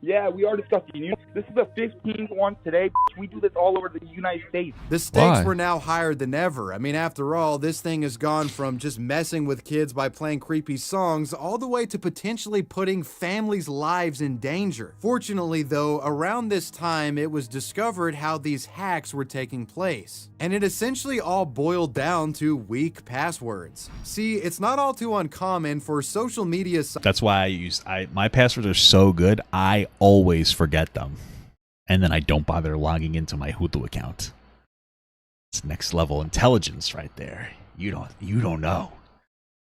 Yeah, we are disgusting. You This is the 15th one today. We do this all over the United States. The stakes Why? were now higher than ever. I mean, after all, this thing has gone from just messing with kids by playing creepy songs all the way to potentially putting families' lives in danger. Fortunately, though, around this time, it was discovered how these hacks were taking place. And it essentially all boiled down to weak passwords. See, it's not all too uncommon for social media sites. That's why my passwords are so good, I always forget them. And then I don't bother logging into my Hulu account. It's next level intelligence right there. You don't know.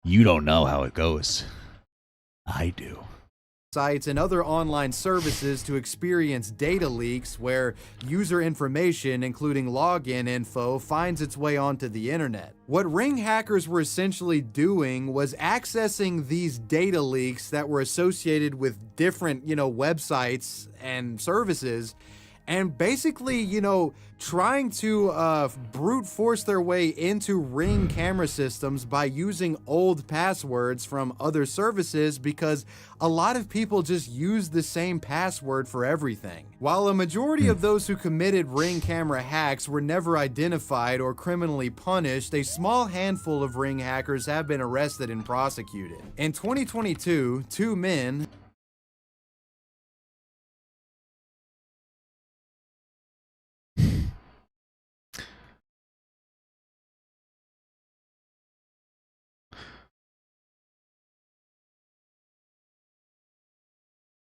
You don't know how it goes. I do. Sites and other online services to experience data leaks where user information, including login info, finds its way onto the internet. What Ring hackers were essentially doing was accessing these data leaks that were associated with different, websites and services, and basically, trying to brute force their way into Ring camera systems by using old passwords from other services, because a lot of people just use the same password for everything. While a majority of those who committed Ring camera hacks were never identified or criminally punished, a small handful of Ring hackers have been arrested and prosecuted. In 2022, two men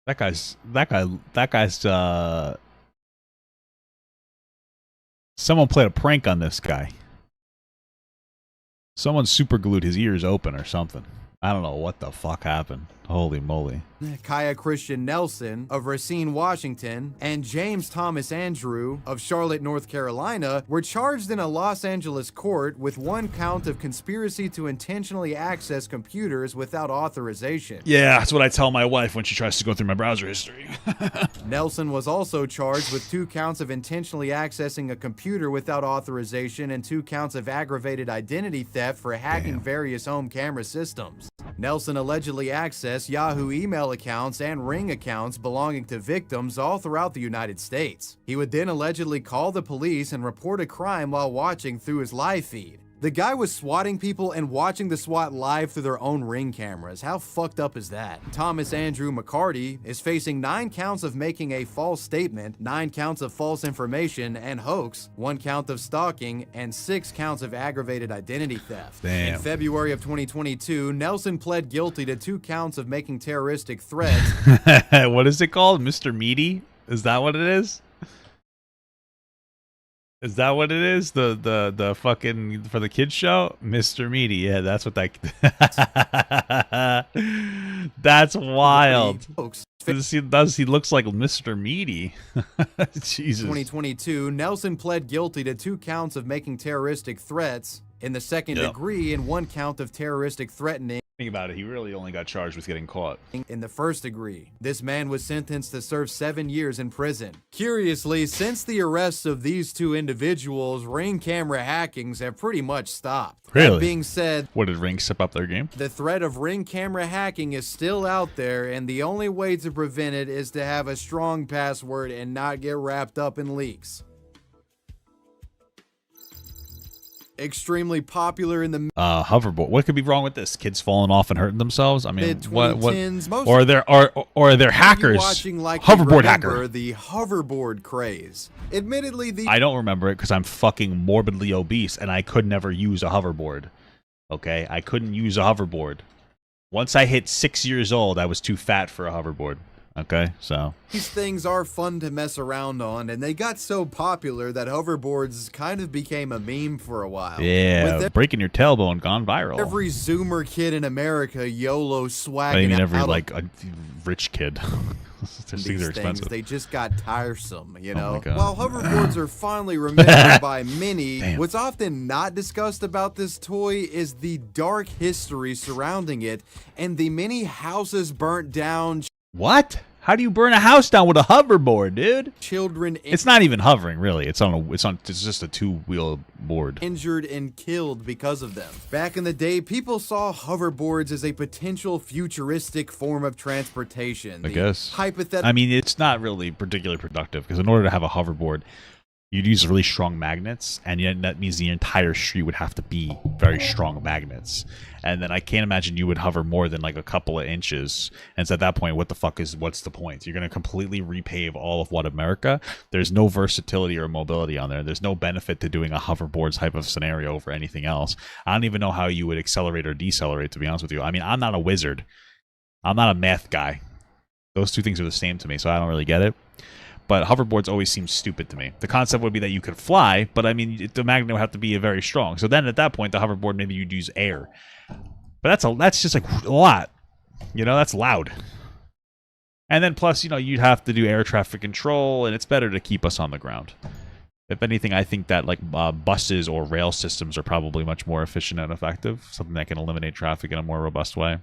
That guy's someone played a prank on this guy. Someone super glued his ears open or something. I don't know what the fuck happened. Holy moly. Kaya Christian Nelson of Racine, Washington, and James Thomas Andrew of Charlotte, North Carolina, were charged in a Los Angeles court with one count of conspiracy to intentionally access computers without authorization. Yeah, that's what I tell my wife when she tries to go through my browser history. Nelson was also charged with 2 counts of intentionally accessing a computer without authorization and 2 counts of aggravated identity theft for hacking various home camera systems. Nelson allegedly accessed Yahoo email accounts and Ring accounts belonging to victims all throughout the United States. He would then allegedly call the police and report a crime while watching through his live feed. The guy was swatting people and watching the SWAT live through their own Ring cameras. How fucked up is that? Thomas Andrew McCarty is facing 9 counts of making a false statement, 9 counts of false information and hoax, 1 count of stalking, and 6 counts of aggravated identity theft. Damn. In February of 2022, Nelson pled guilty to 2 counts of making terroristic threats. What is it called? Mr. Meaty? Is that what it is? Is that what it is? The fucking for the kids show? Mr. Meaty. Yeah, that's what that that's wild. He looks like Mr. Meaty. Jesus. 2022, Nelson pled guilty to 2 counts of making terroristic threats in the second degree and 1 count of terroristic threatening. Think about it, he really only got charged with getting caught. In the first degree. This man was sentenced to serve 7 years in prison. Curiously, since the arrests of these 2 individuals, Ring camera hackings have pretty much stopped. Really? That being said, What, did Ring step up their game? the threat of Ring camera hacking is still out there, and the only way to prevent it is to have a strong password and not get wrapped up in leaks. Extremely popular in the Hoverboard. What could be wrong with this? Kids falling off and hurting themselves? I mean, mid-2010s, most or they're hackers. Watching like Hoverboard hacker. The hoverboard craze. Admittedly, the I don't remember it because I'm fucking morbidly obese and I could never use a hoverboard. Okay, I couldn't use a hoverboard. Once I hit 6 years old, I was too fat for a hoverboard. Okay, so these things are fun to mess around on, and they got so popular that hoverboards kind of became a meme for a while. Yeah, With breaking your tailbone gone viral. every Zoomer kid in America YOLO I swagging mean, every out like a rich kid. These things are expensive. They just got tiresome, you know. my God. While hoverboards are fondly remembered by many, Damn. what's often not discussed about this toy is the dark history surrounding it and the many houses burnt down. What? How do you burn a house down with a hoverboard, dude? Children It's not even hovering, really. It's just a two-wheel board. Injured and killed because of them. Back in the day, people saw hoverboards as a potential futuristic form of transportation. I guess. Hypothetical. I mean, it's not really particularly productive because in order to have a hoverboard, you'd use really strong magnets, and yet that means the entire street would have to be very strong magnets. And then I can't imagine you would hover more than like a couple of inches. And so at that point, what's the point? You're going to completely repave all of what America? There's no versatility or mobility on there. There's no benefit to doing a hoverboard type of scenario over anything else. I don't even know how you would accelerate or decelerate, to be honest with you. I mean, I'm not a wizard. I'm not a math guy. Those two things are the same to me, so I don't really get it. But hoverboards always seem stupid to me. The concept would be that you could fly, but I mean, the magnet would have to be very strong. So then at that point, the hoverboard, maybe you'd use air. But that's just like a lot. You know, that's loud. And then plus, you know, you'd have to do air traffic control, and it's better to keep us on the ground. If anything, I think that like buses or rail systems are probably much more efficient and effective. Something that can eliminate traffic in a more robust way.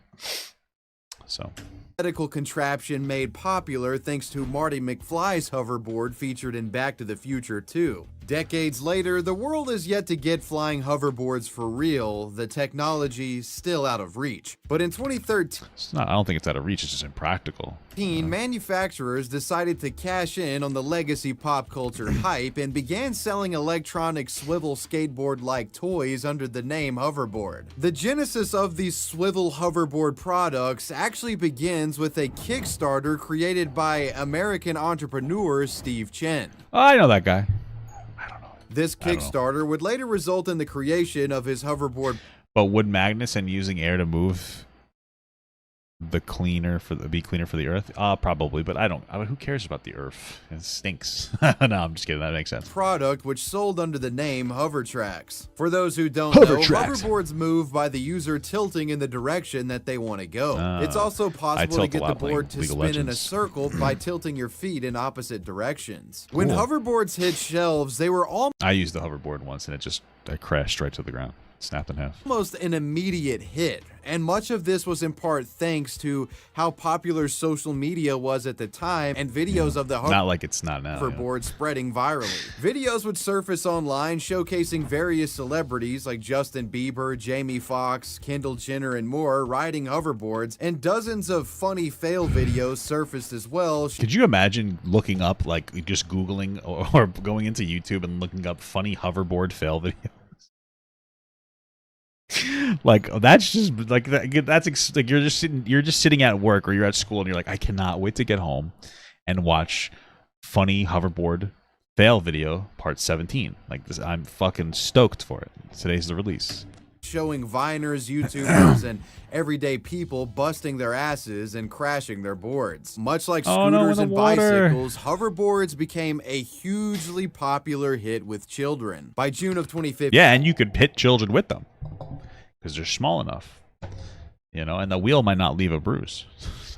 So... medical contraption made popular thanks to Marty McFly's hoverboard featured in Back to the Future 2. Decades later, the world is yet to get flying hoverboards for real, the technology still out of reach. But in 2013, I don't think it's out of reach, it's just impractical. Manufacturers decided to cash in on the legacy pop culture hype and began selling electronic swivel skateboard-like toys under the name hoverboard. The genesis of these swivel hoverboard products actually begins with a Kickstarter created by American entrepreneur Steve Chen. Oh, I know that guy. This Kickstarter would later result in the creation of his hoverboard. But would magnets and using air to move be cleaner for the earth? Probably, but who cares about the earth? It stinks. No, I'm just kidding. That makes sense. Product which sold under the name Hovertrax. For those who don't know, hoverboards move by the user tilting in the direction that they want to go. It's also possible to get the board to spin in a circle by tilting your feet in opposite directions. When hoverboards hit shelves, they were I used the hoverboard once and I crashed right to the ground. Snapped in half. Almost an immediate hit, and much of this was in part thanks to how popular social media was at the time and videos of the not like it's not now, hoverboard spreading virally. Videos would surface online showcasing various celebrities like Justin Bieber, Jamie Foxx, Kendall Jenner, and more riding hoverboards, and dozens of funny fail videos surfaced as well. Could you imagine looking up, like just Googling or going into YouTube and looking up funny hoverboard fail videos? Like that's just like that's like you're just sitting at work or you're at school and you're like, I cannot wait to get home and watch funny hoverboard fail video part 17. Like this, I'm fucking stoked for it. Today's the release. Showing Viners, YouTubers, and everyday people busting their asses and crashing their boards. Much like scooters and bicycles, hoverboards became a hugely popular hit with children. By June of 2015... yeah, and you could hit children with them because they're small enough. You know, and the wheel might not leave a bruise.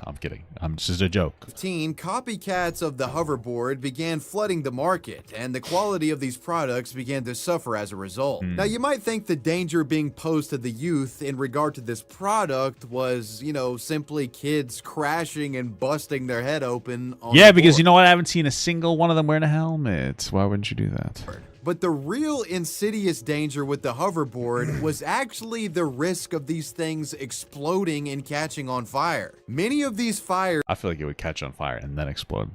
I'm kidding. This is a joke. Copycats of the hoverboard began flooding the market, and the quality of these products began to suffer as a result. Now, you might think the danger being posed to the youth in regard to this product was, you know, simply kids crashing and busting their head open on the because board. you know what? I haven't seen a single one of them wearing a helmet. Why wouldn't you do that? But the real insidious danger with the hoverboard was actually the risk of these things exploding and catching on fire. Many of these fires... I feel like it would catch on fire and then explode.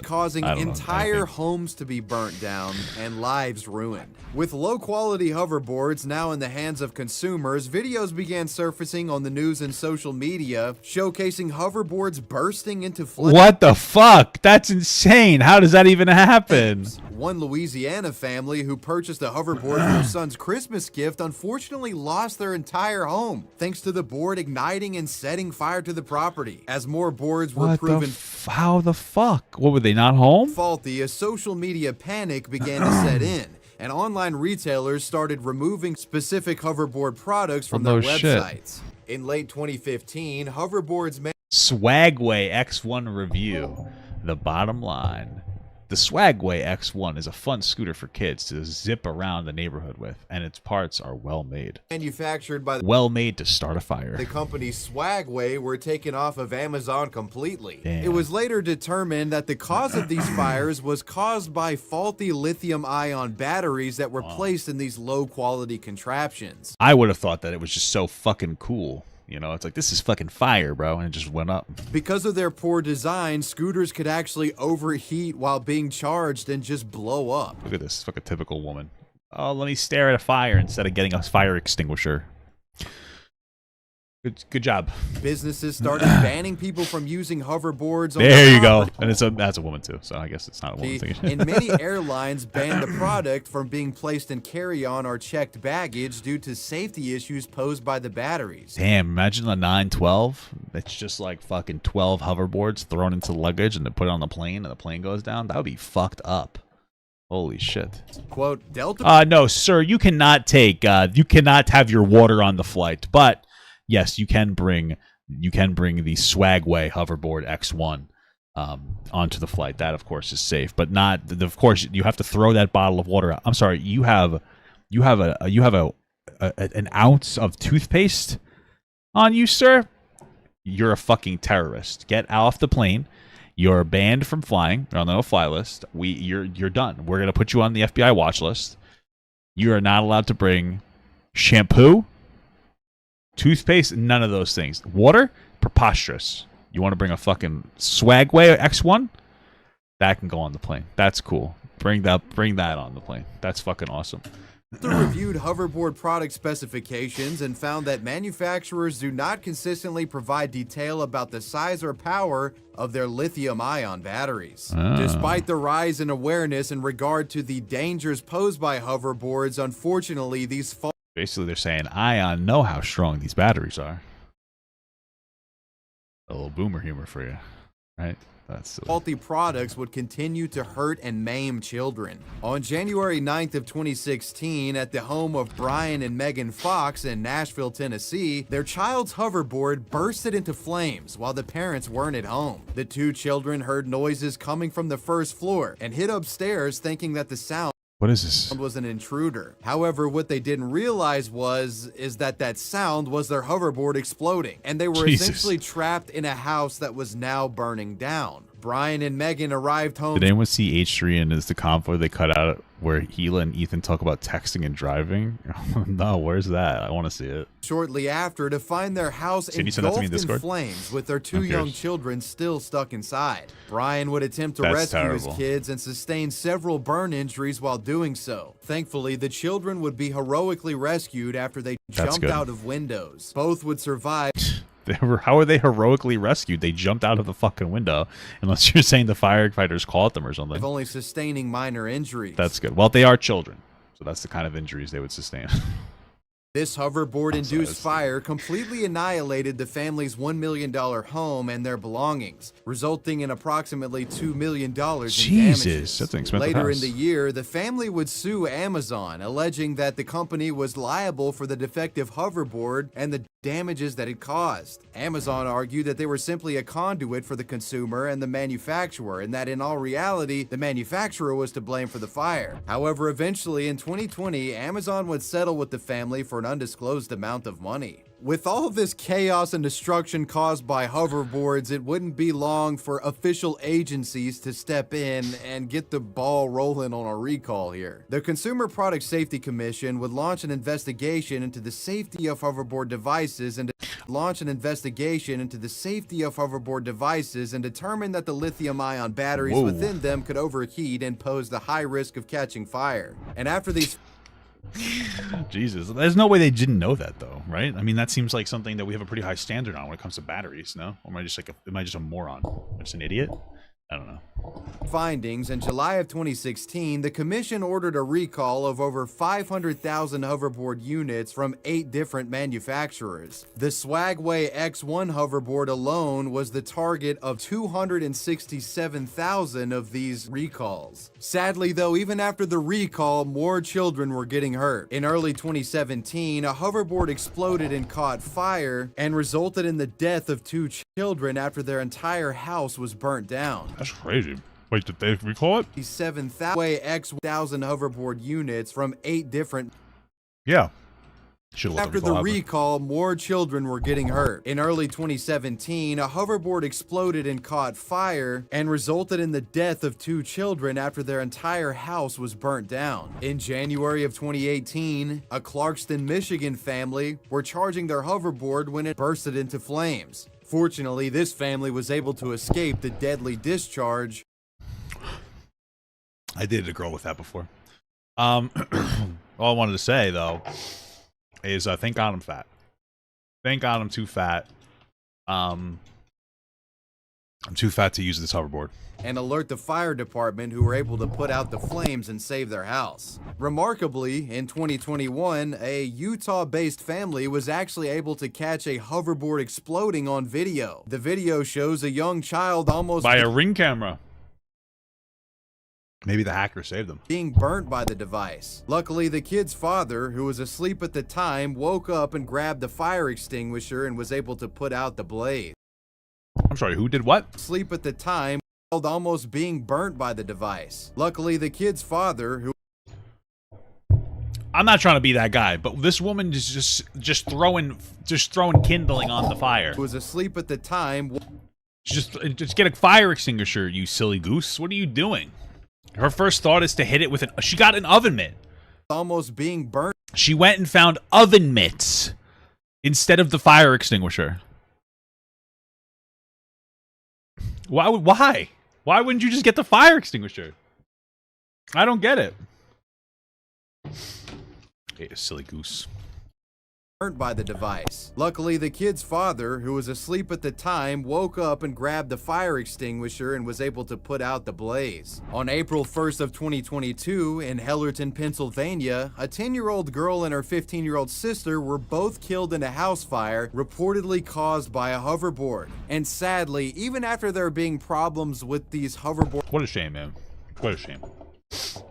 Causing entire homes to be burnt down and lives ruined. With low-quality hoverboards now in the hands of consumers, videos began surfacing on the news and social media showcasing hoverboards bursting into flames. What the fuck? That's insane. How does that even happen? One Louisiana family who purchased a hoverboard for their son's Christmas gift unfortunately lost their entire home, thanks to the board igniting and setting fire to the property. As more boards were proven... how the fuck? What, were they not home? Faulty, a social media panic began to set in, and online retailers started removing specific hoverboard products from their websites. In late 2015, hoverboards... Swagway X1 review. The bottom line. The Swagway X1 is a fun scooter for kids to zip around the neighborhood with, and its parts are well made. Manufactured by Well made to start a fire. the company Swagway were taken off of Amazon completely. Damn. It was later determined that the cause of these fires was caused by faulty lithium-ion batteries that were placed in these low-quality contraptions. I would have thought that it was just so fucking cool. You know, it's like, this is fucking fire, bro, and it just went up. Because of their poor design, scooters could actually overheat while being charged and just blow up. Look at this, fucking typical woman. Oh, let me stare at a fire instead of getting a fire extinguisher. Good job. Businesses started banning people from using hoverboards. There you go. And that's a woman too, so I guess it's not a woman thing. And many airlines banned the product from being placed in carry-on or checked baggage due to safety issues posed by the batteries. Damn, imagine a 912. It's just like fucking 12 hoverboards thrown into luggage and they put it on the plane and the plane goes down. That would be fucked up. Holy shit. Quote, Delta. No, sir, you cannot have your water on the flight, but yes, you can bring the Swagway hoverboard X1 onto the flight. That of course is safe, but not. Of course, you have to throw that bottle of water out. I'm sorry, you have an ounce of toothpaste on you, sir. You're a fucking terrorist. Get off the plane. You're banned from flying. You're on the no-fly list. You're done. We're gonna put you on the FBI watch list. You are not allowed to bring shampoo, toothpaste, none of those things. Water, preposterous. You want to bring a fucking Swagway X1? That can go on the plane. That's cool. Bring that on the plane. That's fucking awesome. Reviewed hoverboard product specifications and found that manufacturers do not consistently provide detail about the size or power of their lithium-ion batteries. Despite the rise in awareness in regard to the dangers posed by hoverboards, unfortunately, these basically they're saying, Ion know how strong these batteries are. A little boomer humor for you, right? That's silly. Faulty products would continue to hurt and maim children. On January 9th of 2016, at the home of Brian and Megan Fox in Nashville, Tennessee, their child's hoverboard bursted into flames while the parents weren't at home. The two children heard noises coming from the first floor and hid upstairs thinking that the sound What is this? was an intruder. However, what they didn't realize is that sound was their hoverboard exploding, and they were essentially trapped in a house that was now burning down. Brian and Megan arrived home. Did anyone see H3 and is the convo they cut out where Gila and Ethan talk about texting and driving? No, where's that? I want to see it. Shortly after to find their house engulfed in flames with their two young children still stuck inside. Brian would attempt to rescue his kids and sustain several burn injuries while doing so. Thankfully, the children would be heroically rescued after they jumped out of windows. Both would survive. How are they heroically rescued? They jumped out of the fucking window, unless you're saying the firefighters caught them or something. Only sustaining minor injuries. That's good. Well, they are children, so that's the kind of injuries they would sustain. This hoverboard-induced fire completely annihilated the family's $1 million home and their belongings, resulting in approximately $2 million in damages. That's an expensive Later house. in the year, the family would sue Amazon, alleging that the company was liable for the defective hoverboard and the damages that it caused. Amazon argued that they were simply a conduit for the consumer and the manufacturer, and that in all reality, the manufacturer was to blame for the fire. However, eventually in 2020, Amazon would settle with the family for an undisclosed amount of money. With all of this chaos and destruction caused by hoverboards, it wouldn't be long for official agencies to step in and get the ball rolling on a recall here. The Consumer Product Safety Commission would launch an investigation into the safety of hoverboard devices and determine that the lithium-ion batteries within them could overheat and pose the high risk of catching fire. And after these Jesus, there's no way they didn't know that though, right? I mean, that seems like something that we have a pretty high standard on when it comes to batteries, no? Or am I just a moron? Am I just an idiot? I don't know. Findings in July of 2016, the commission ordered a recall of over 500,000 hoverboard units from 8 different manufacturers. The Swagway X1 hoverboard alone was the target of 267,000 of these recalls. Sadly though, even after the recall, more children were getting hurt. In early 2017, a hoverboard exploded and caught fire and resulted in the death of 2 children after their entire house was burnt down. That's crazy. Wait, did they recall it? 7,000 X1000 hoverboard units from 8 different. Yeah. After the recall, more children were getting hurt. In early 2017, a hoverboard exploded and caught fire and resulted in the death of 2 children after their entire house was burnt down. In January of 2018, a Clarkston, Michigan family were charging their hoverboard when it bursted into flames. Fortunately, this family was able to escape the deadly discharge. I dated a girl with that before. All I wanted to say, though, is thank God I'm fat. Thank God I'm too fat. I'm too fat to use this hoverboard. And alert the fire department, who were able to put out the flames and save their house. Remarkably, in 2021, a Utah-based family was actually able to catch a hoverboard exploding on video. The video shows a young child almost by a Ring camera. Maybe the hacker saved them. Being burnt by the device. Luckily, the kid's father, who was asleep at the time, woke up and grabbed the fire extinguisher and was able to put out the blaze. I'm sorry, who did what? Asleep at the time, almost being burnt by the device. Luckily, the kid's father, who... I'm not trying to be that guy, but this woman is just throwing kindling on the fire. Who was asleep at the time... Just get a fire extinguisher, you silly goose. What are you doing? Her first thought is to hit it with she got an oven mitt. Almost being burnt. She went and found oven mitts instead of the fire extinguisher. Why? Why wouldn't you just get the fire extinguisher? I don't get it. Hey, silly goose. Burnt by the device. Luckily, the kid's father, who was asleep at the time, woke up and grabbed the fire extinguisher and was able to put out the blaze. On April 1st of 2022, in Hellerton, Pennsylvania, a 10-year-old girl and her 15-year-old sister were both killed in a house fire reportedly caused by a hoverboard. And sadly, even after there being problems with these hoverboard... What a shame, man. What a shame.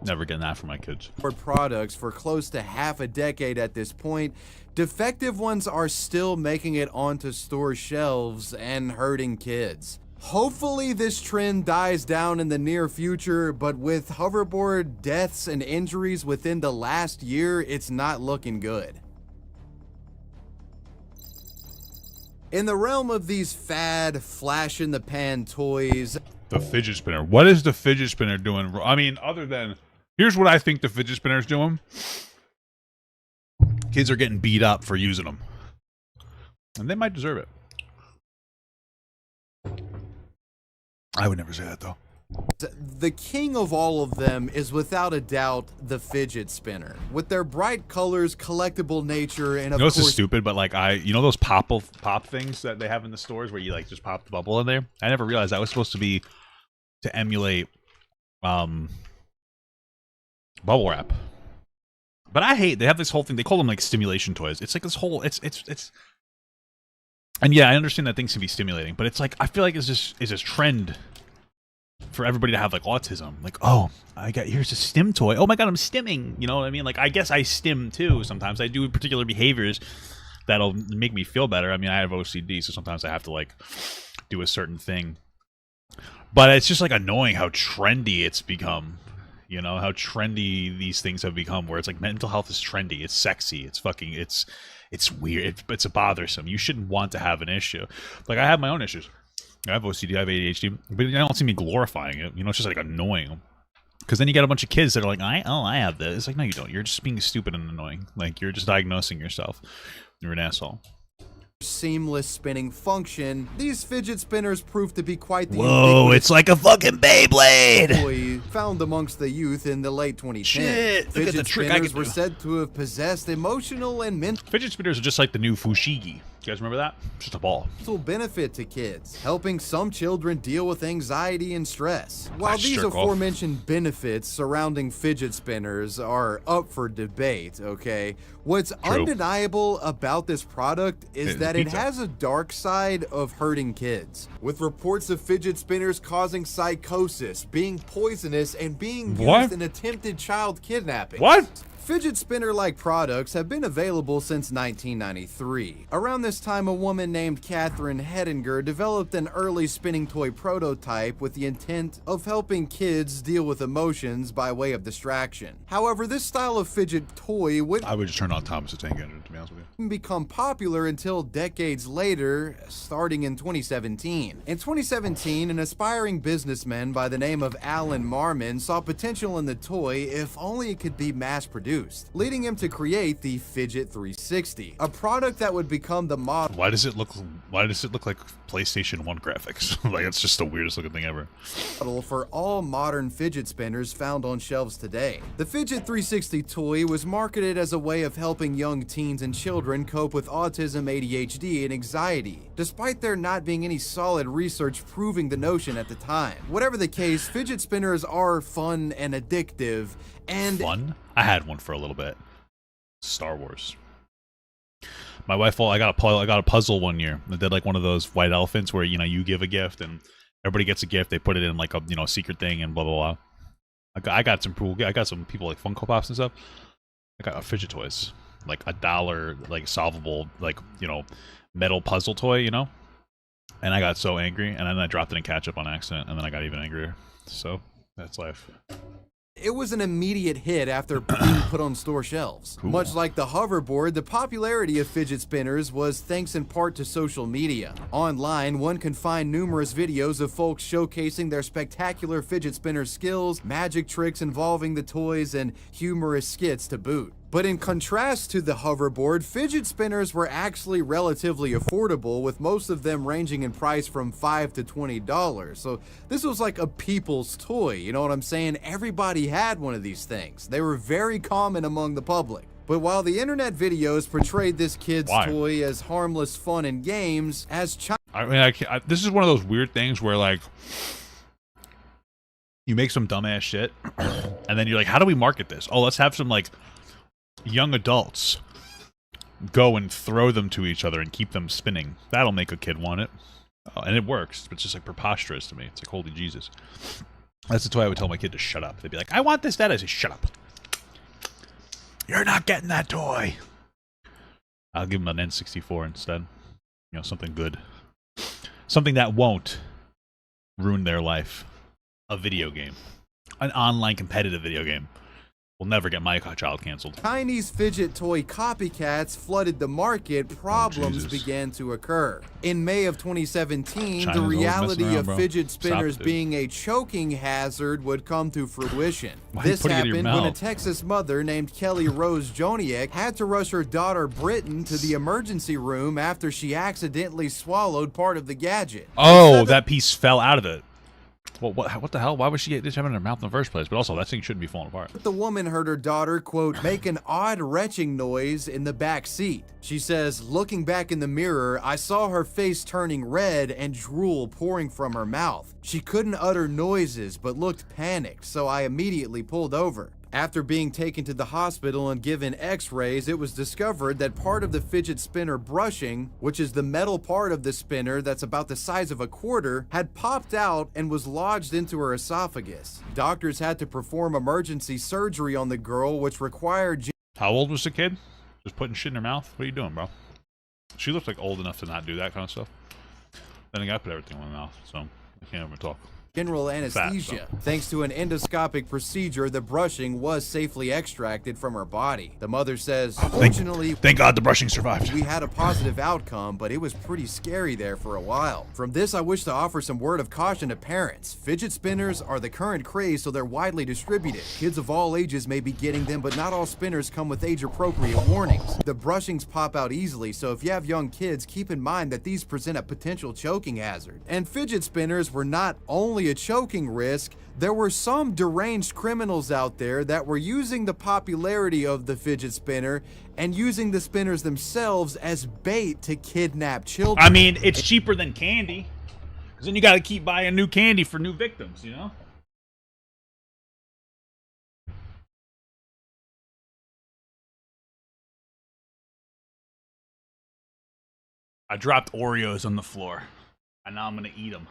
Never getting that for my kids. Products for close to half a decade at this point, defective ones are still making it onto store shelves and hurting kids. Hopefully this trend dies down in the near future, but with hoverboard deaths and injuries within the last year, it's not looking good. In the realm of these fad, flash-in-the-pan toys... The fidget spinner. What is the fidget spinner doing? I mean, other than... Here's what I think the fidget spinner is doing. Kids are getting beat up for using them. And they might deserve it. I would never say that, though. The king of all of them is without a doubt the fidget spinner. With their bright colors, collectible nature, and of course... This is stupid, but like you know those pop things that they have in the stores where you like just pop the bubble in there? I never realized that was supposed to be to emulate bubble wrap. But I hate, they have this whole thing, they call them like stimulation toys. It's like this whole, it's and yeah, I understand that things can be stimulating, but it's like, I feel like it's this trend for everybody to have like autism. Like, oh, here's a stim toy. Oh my God, I'm stimming. You know what I mean? Like, I guess I stim too sometimes. I do particular behaviors that'll make me feel better. I mean, I have OCD, so sometimes I have to like do a certain thing. But it's just like annoying how trendy it's become. You know, how trendy these things have become, where it's like mental health is trendy, it's sexy, it's fucking, it's weird, it's bothersome. You shouldn't want to have an issue. Like, I have my own issues. I have OCD, I have ADHD, but I don't see me glorifying it. You know, it's just like annoying. Because then you get a bunch of kids that are like, I have this. It's like, no, you don't. You're just being stupid and annoying. Like, you're just diagnosing yourself. You're an asshole. Seamless spinning function, these fidget spinners prove to be quite the Whoa, it's like a fucking Beyblade toy found amongst the youth in the late 2010s. Shit, look at the trick I spinners can were do. said to have possessed emotional and mental Fidget spinners are just like the new fushigi. You guys remember that? Just a ball. benefit to kids, helping some children deal with anxiety and stress. While these jerk off. aforementioned benefits surrounding fidget spinners are up for debate, okay, what's undeniable about this product is that it has a dark side of hurting kids, with reports of fidget spinners causing psychosis, being poisonous, and being used in attempted child kidnapping. What? Fidget spinner-like products have been available since 1993. Around this time, a woman named Catherine Hedinger developed an early spinning toy prototype with the intent of helping kids deal with emotions by way of distraction. However, this style of fidget toy wouldn't I would just turn on Thomas the Tank Engine, to be honest with you. become popular until decades later, starting in 2017. In 2017, an aspiring businessman by the name of Alan Marmon saw potential in the toy if only it could be mass-produced, leading him to create the Fidget 360, a product that would become the model. Why does it look like PlayStation 1 graphics? Like, it's just the weirdest looking thing ever. For all modern fidget spinners found on shelves today. The Fidget 360 toy was marketed as a way of helping young teens and children cope with autism, ADHD, and anxiety, despite there not being any solid research proving the notion at the time. Whatever the case, fidget spinners are fun and addictive, and Fun? I had one for a little bit. Star Wars. My wife, I got a puzzle one year. I did like one of those white elephants where, you know, you give a gift and everybody gets a gift. They put it in like a, you know, secret thing and blah blah blah. I got some people like Funko Pops and stuff. I got fidget toys, like $1, like solvable, like, you know, metal puzzle toy, you know. And I got so angry, and then I dropped it in ketchup on accident, and then I got even angrier. So that's life. it was an immediate hit after being put on store shelves. Cool. Much like the hoverboard, the popularity of fidget spinners was thanks in part to social media. Online, one can find numerous videos of folks showcasing their spectacular fidget spinner skills, magic tricks involving the toys, and humorous skits to boot. But in contrast to the hoverboard, fidget spinners were actually relatively affordable, with most of them ranging in price from $5 to $20. So this was like a people's toy, you know what I'm saying? Everybody had one of these things. They were very common among the public. But while the internet videos portrayed this kid's toy as harmless fun and games, as I mean, this is one of those weird things where, like, you make some dumbass shit, and then you're like, how do we market this? Oh, let's have some, like, young adults go and throw them to each other and keep them spinning. That'll make a kid want it. And it works, but it's just like preposterous to me. It's like, holy Jesus. That's the toy I would tell my kid to shut up. They'd be like, I want this, Dad. I say, shut up. You're not getting that toy. I'll give them an N64 instead. You know, something good. Something that won't ruin their life. A video game. An online competitive video game. Will never get my child canceled. Chinese fidget toy copycats flooded the market, problems began to occur. In May of 2017, the reality of fidget spinners being a choking hazard would come to fruition. This happened when a Texas mother named Kelly Rose Joniak had to rush her daughter Britton to the emergency room after she accidentally swallowed part of the gadget. Oh, that piece fell out of it. Well, what the hell? Why would she get this in her mouth in the first place? But also, that thing shouldn't be falling apart. The woman heard her daughter, quote, make an odd retching noise in the back seat. She says, looking back in the mirror, I saw her face turning red and drool pouring from her mouth. She couldn't utter noises, but looked panicked, so I immediately pulled over. After being taken to the hospital and given x-rays, it was discovered that part of the fidget spinner brushing, which is the metal part of the spinner that's about the size of a quarter, had popped out and was lodged into her esophagus. Doctors had to perform emergency surgery on the girl, which required... How old was the kid? Just putting shit in her mouth? What are you doing, bro? She looks like old enough to not do that kind of stuff. Then I put everything in my mouth, so I can't even talk. General anesthesia. Thanks to an endoscopic procedure, the brushing was safely extracted from her body. The mother says, fortunately, thank God the brushing survived. We had a positive outcome, but it was pretty scary there for a while. From this, I wish to offer some word of caution to parents. Fidget spinners are the current craze, so they're widely distributed. Kids of all ages may be getting them, but not all spinners come with age-appropriate warnings. The brushings pop out easily, so if you have young kids, keep in mind that these present a potential choking hazard. And fidget spinners were not only a choking risk, there were some deranged criminals out there that were using the popularity of the fidget spinner and using the spinners themselves as bait to kidnap children. I mean, it's cheaper than candy, because then you got to keep buying new candy for new victims, you know? I dropped Oreos on the floor, and now I'm going to eat them.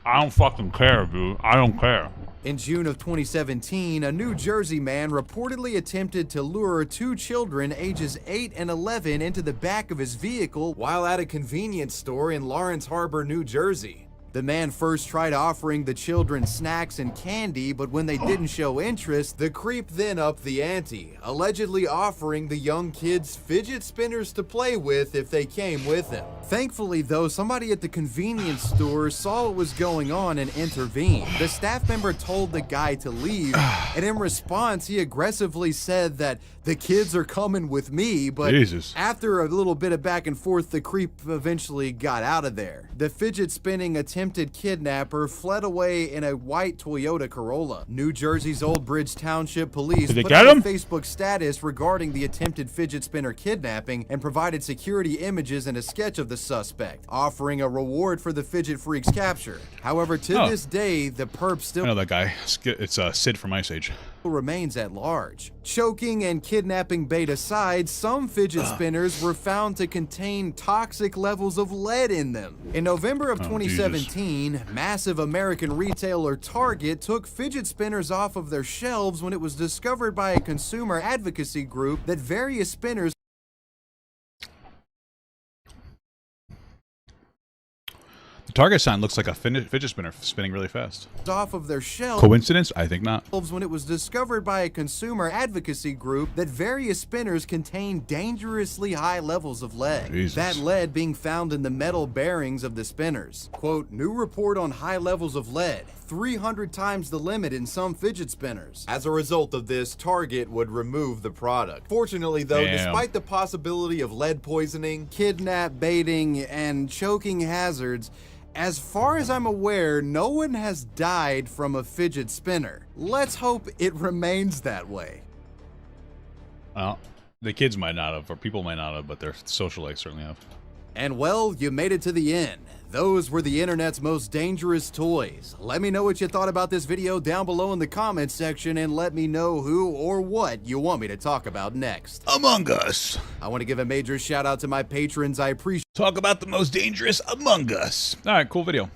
I don't fucking care, dude. I don't care. In June of 2017, a New Jersey man reportedly attempted to lure 2 children ages 8 and 11 into the back of his vehicle while at a convenience store in Lawrence Harbor, New Jersey. The man first tried offering the children snacks and candy, but when they didn't show interest, the creep then upped the ante, allegedly offering the young kids fidget spinners to play with if they came with him. Thankfully, though, somebody at the convenience store saw what was going on and intervened. The staff member told the guy to leave, and in response, he aggressively said that the kids are coming with me, but after a little bit of back and forth, the creep eventually got out of there. The fidget spinning attempted kidnapper fled away in a white Toyota Corolla. New Jersey's Old Bridge Township Police put out a Facebook status regarding the attempted fidget spinner kidnapping and provided security images and a sketch of the suspect, offering a reward for the fidget freak's capture. However, to this day, the perp still— I know that guy. It's Sid from Ice Age. Remains at large. Choking and kidnapping bait aside, some fidget spinners were found to contain toxic levels of lead in them. In November of 2017, massive American retailer Target took fidget spinners off of their shelves when it was discovered by a consumer advocacy group that various spinners— The Target sign looks like a fidget spinner spinning really fast. off of their shelves. Coincidence? I think not. When it was discovered by a consumer advocacy group that various spinners contain dangerously high levels of lead. Jesus. That lead being found in the metal bearings of the spinners. Quote, new report on high levels of lead, 300 times the limit in some fidget spinners. As a result of this, Target would remove the product. Fortunately though, despite the possibility of lead poisoning, kidnap baiting, and choking hazards, as far as I'm aware, no one has died from a fidget spinner. Let's hope it remains that way. Well, the kids might not have, or people might not have, but their socialites certainly have. And well, you made it to the end. Those were the internet's most dangerous toys. Let me know what you thought about this video down below in the comments section, and let me know who or what you want me to talk about next. Among Us. I want to give a major shout out to my patrons. I appreciate— Talk about the most dangerous Among Us. All right, cool video.